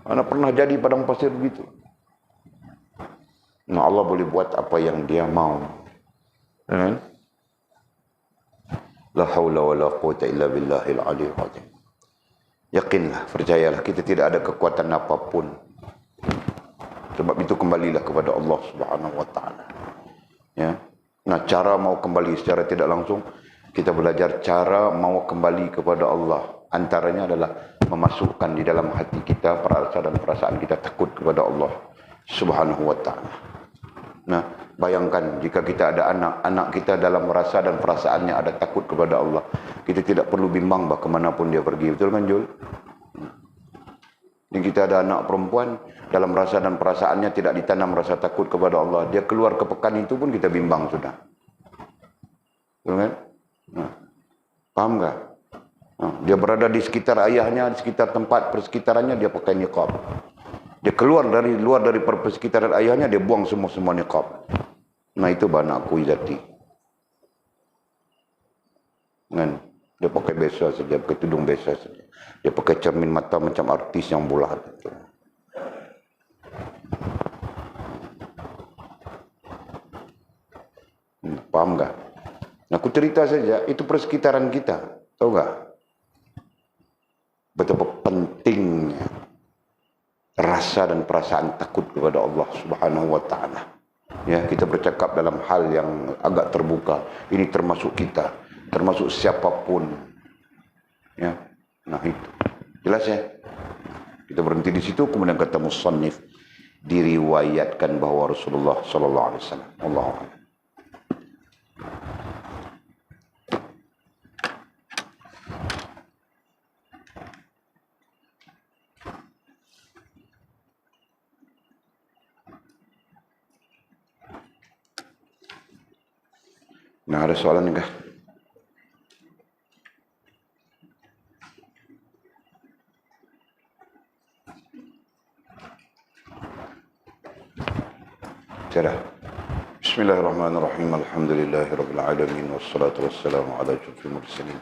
Speaker 1: Mana pernah jadi padang pasir begitu? Nah, Allah boleh buat apa yang Dia mau. La haula wa la quwata illa billahil aliyyil azim. Yakinlah, percayalah, kita tidak ada kekuatan apapun. Sebab itu kembalilah kepada Allah Subhanahu wa taala. Ya. Nah, cara mau kembali secara tidak langsung, kita belajar cara mau kembali kepada Allah. Antaranya adalah memasukkan di dalam hati kita perasaan dan perasaan kita takut kepada Allah Subhanahu wa taala. Nah, bayangkan jika kita ada anak, anak kita dalam rasa dan perasaannya ada takut kepada Allah. Kita tidak perlu bimbang bah kemanapun dia pergi. Betul kan, Jul? Jika kita ada anak perempuan, dalam rasa dan perasaannya tidak ditanam rasa takut kepada Allah. Dia keluar ke pekan itu pun kita bimbang sudah. Betul kan? Nah, paham tak? Nah, dia berada di sekitar ayahnya, di sekitar tempat persekitarannya, dia pakai niqab. Dia keluar dari luar dari persekitaran ayahnya, dia buang semua niqab. Nah, itu anakku Izati. Kan? Dia pakai biasa saja, pakai tudung biasa saja. Dia pakai cermin mata macam artis yang bulat. Paham tak? Nah, aku cerita saja, itu persekitaran kita. Tahu tak? Betapa pentingnya rasa dan perasaan takut kepada Allah Subhanahu wa taala. Ya, kita bercakap dalam hal yang agak terbuka. Ini termasuk kita, termasuk siapapun. Ya. Nah, itu. Jelas ya? Kita berhenti di situ, kemudian kata musannif, diriwayatkan bahwa Rasulullah sallallahu alaihi wasallam, Allahu a'lam. Nah, ada soalan enggak? Sudah. Bismillahirrahmanirrahim. Alhamdulillahirabbil alamin wassalatu wassalamu ala asyrofil mursalin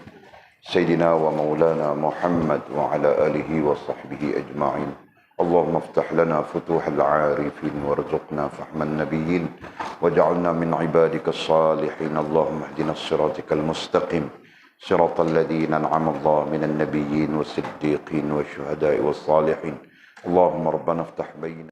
Speaker 1: sayyidina wa maulana Muhammad wa ala alihi wa sahbihi ajma'in. Allahumma iftah lana futuhal 'arifin warzuqna fahman nabiyyin waj'alna min 'ibadika as-salihin. Allahumma ihdinas siratal mustaqim siratal ladzina an'ama Allahu minan nabiyyin was-siddiqin wasyuhada'i was-salihin. Allahumma rabbana iftah bainana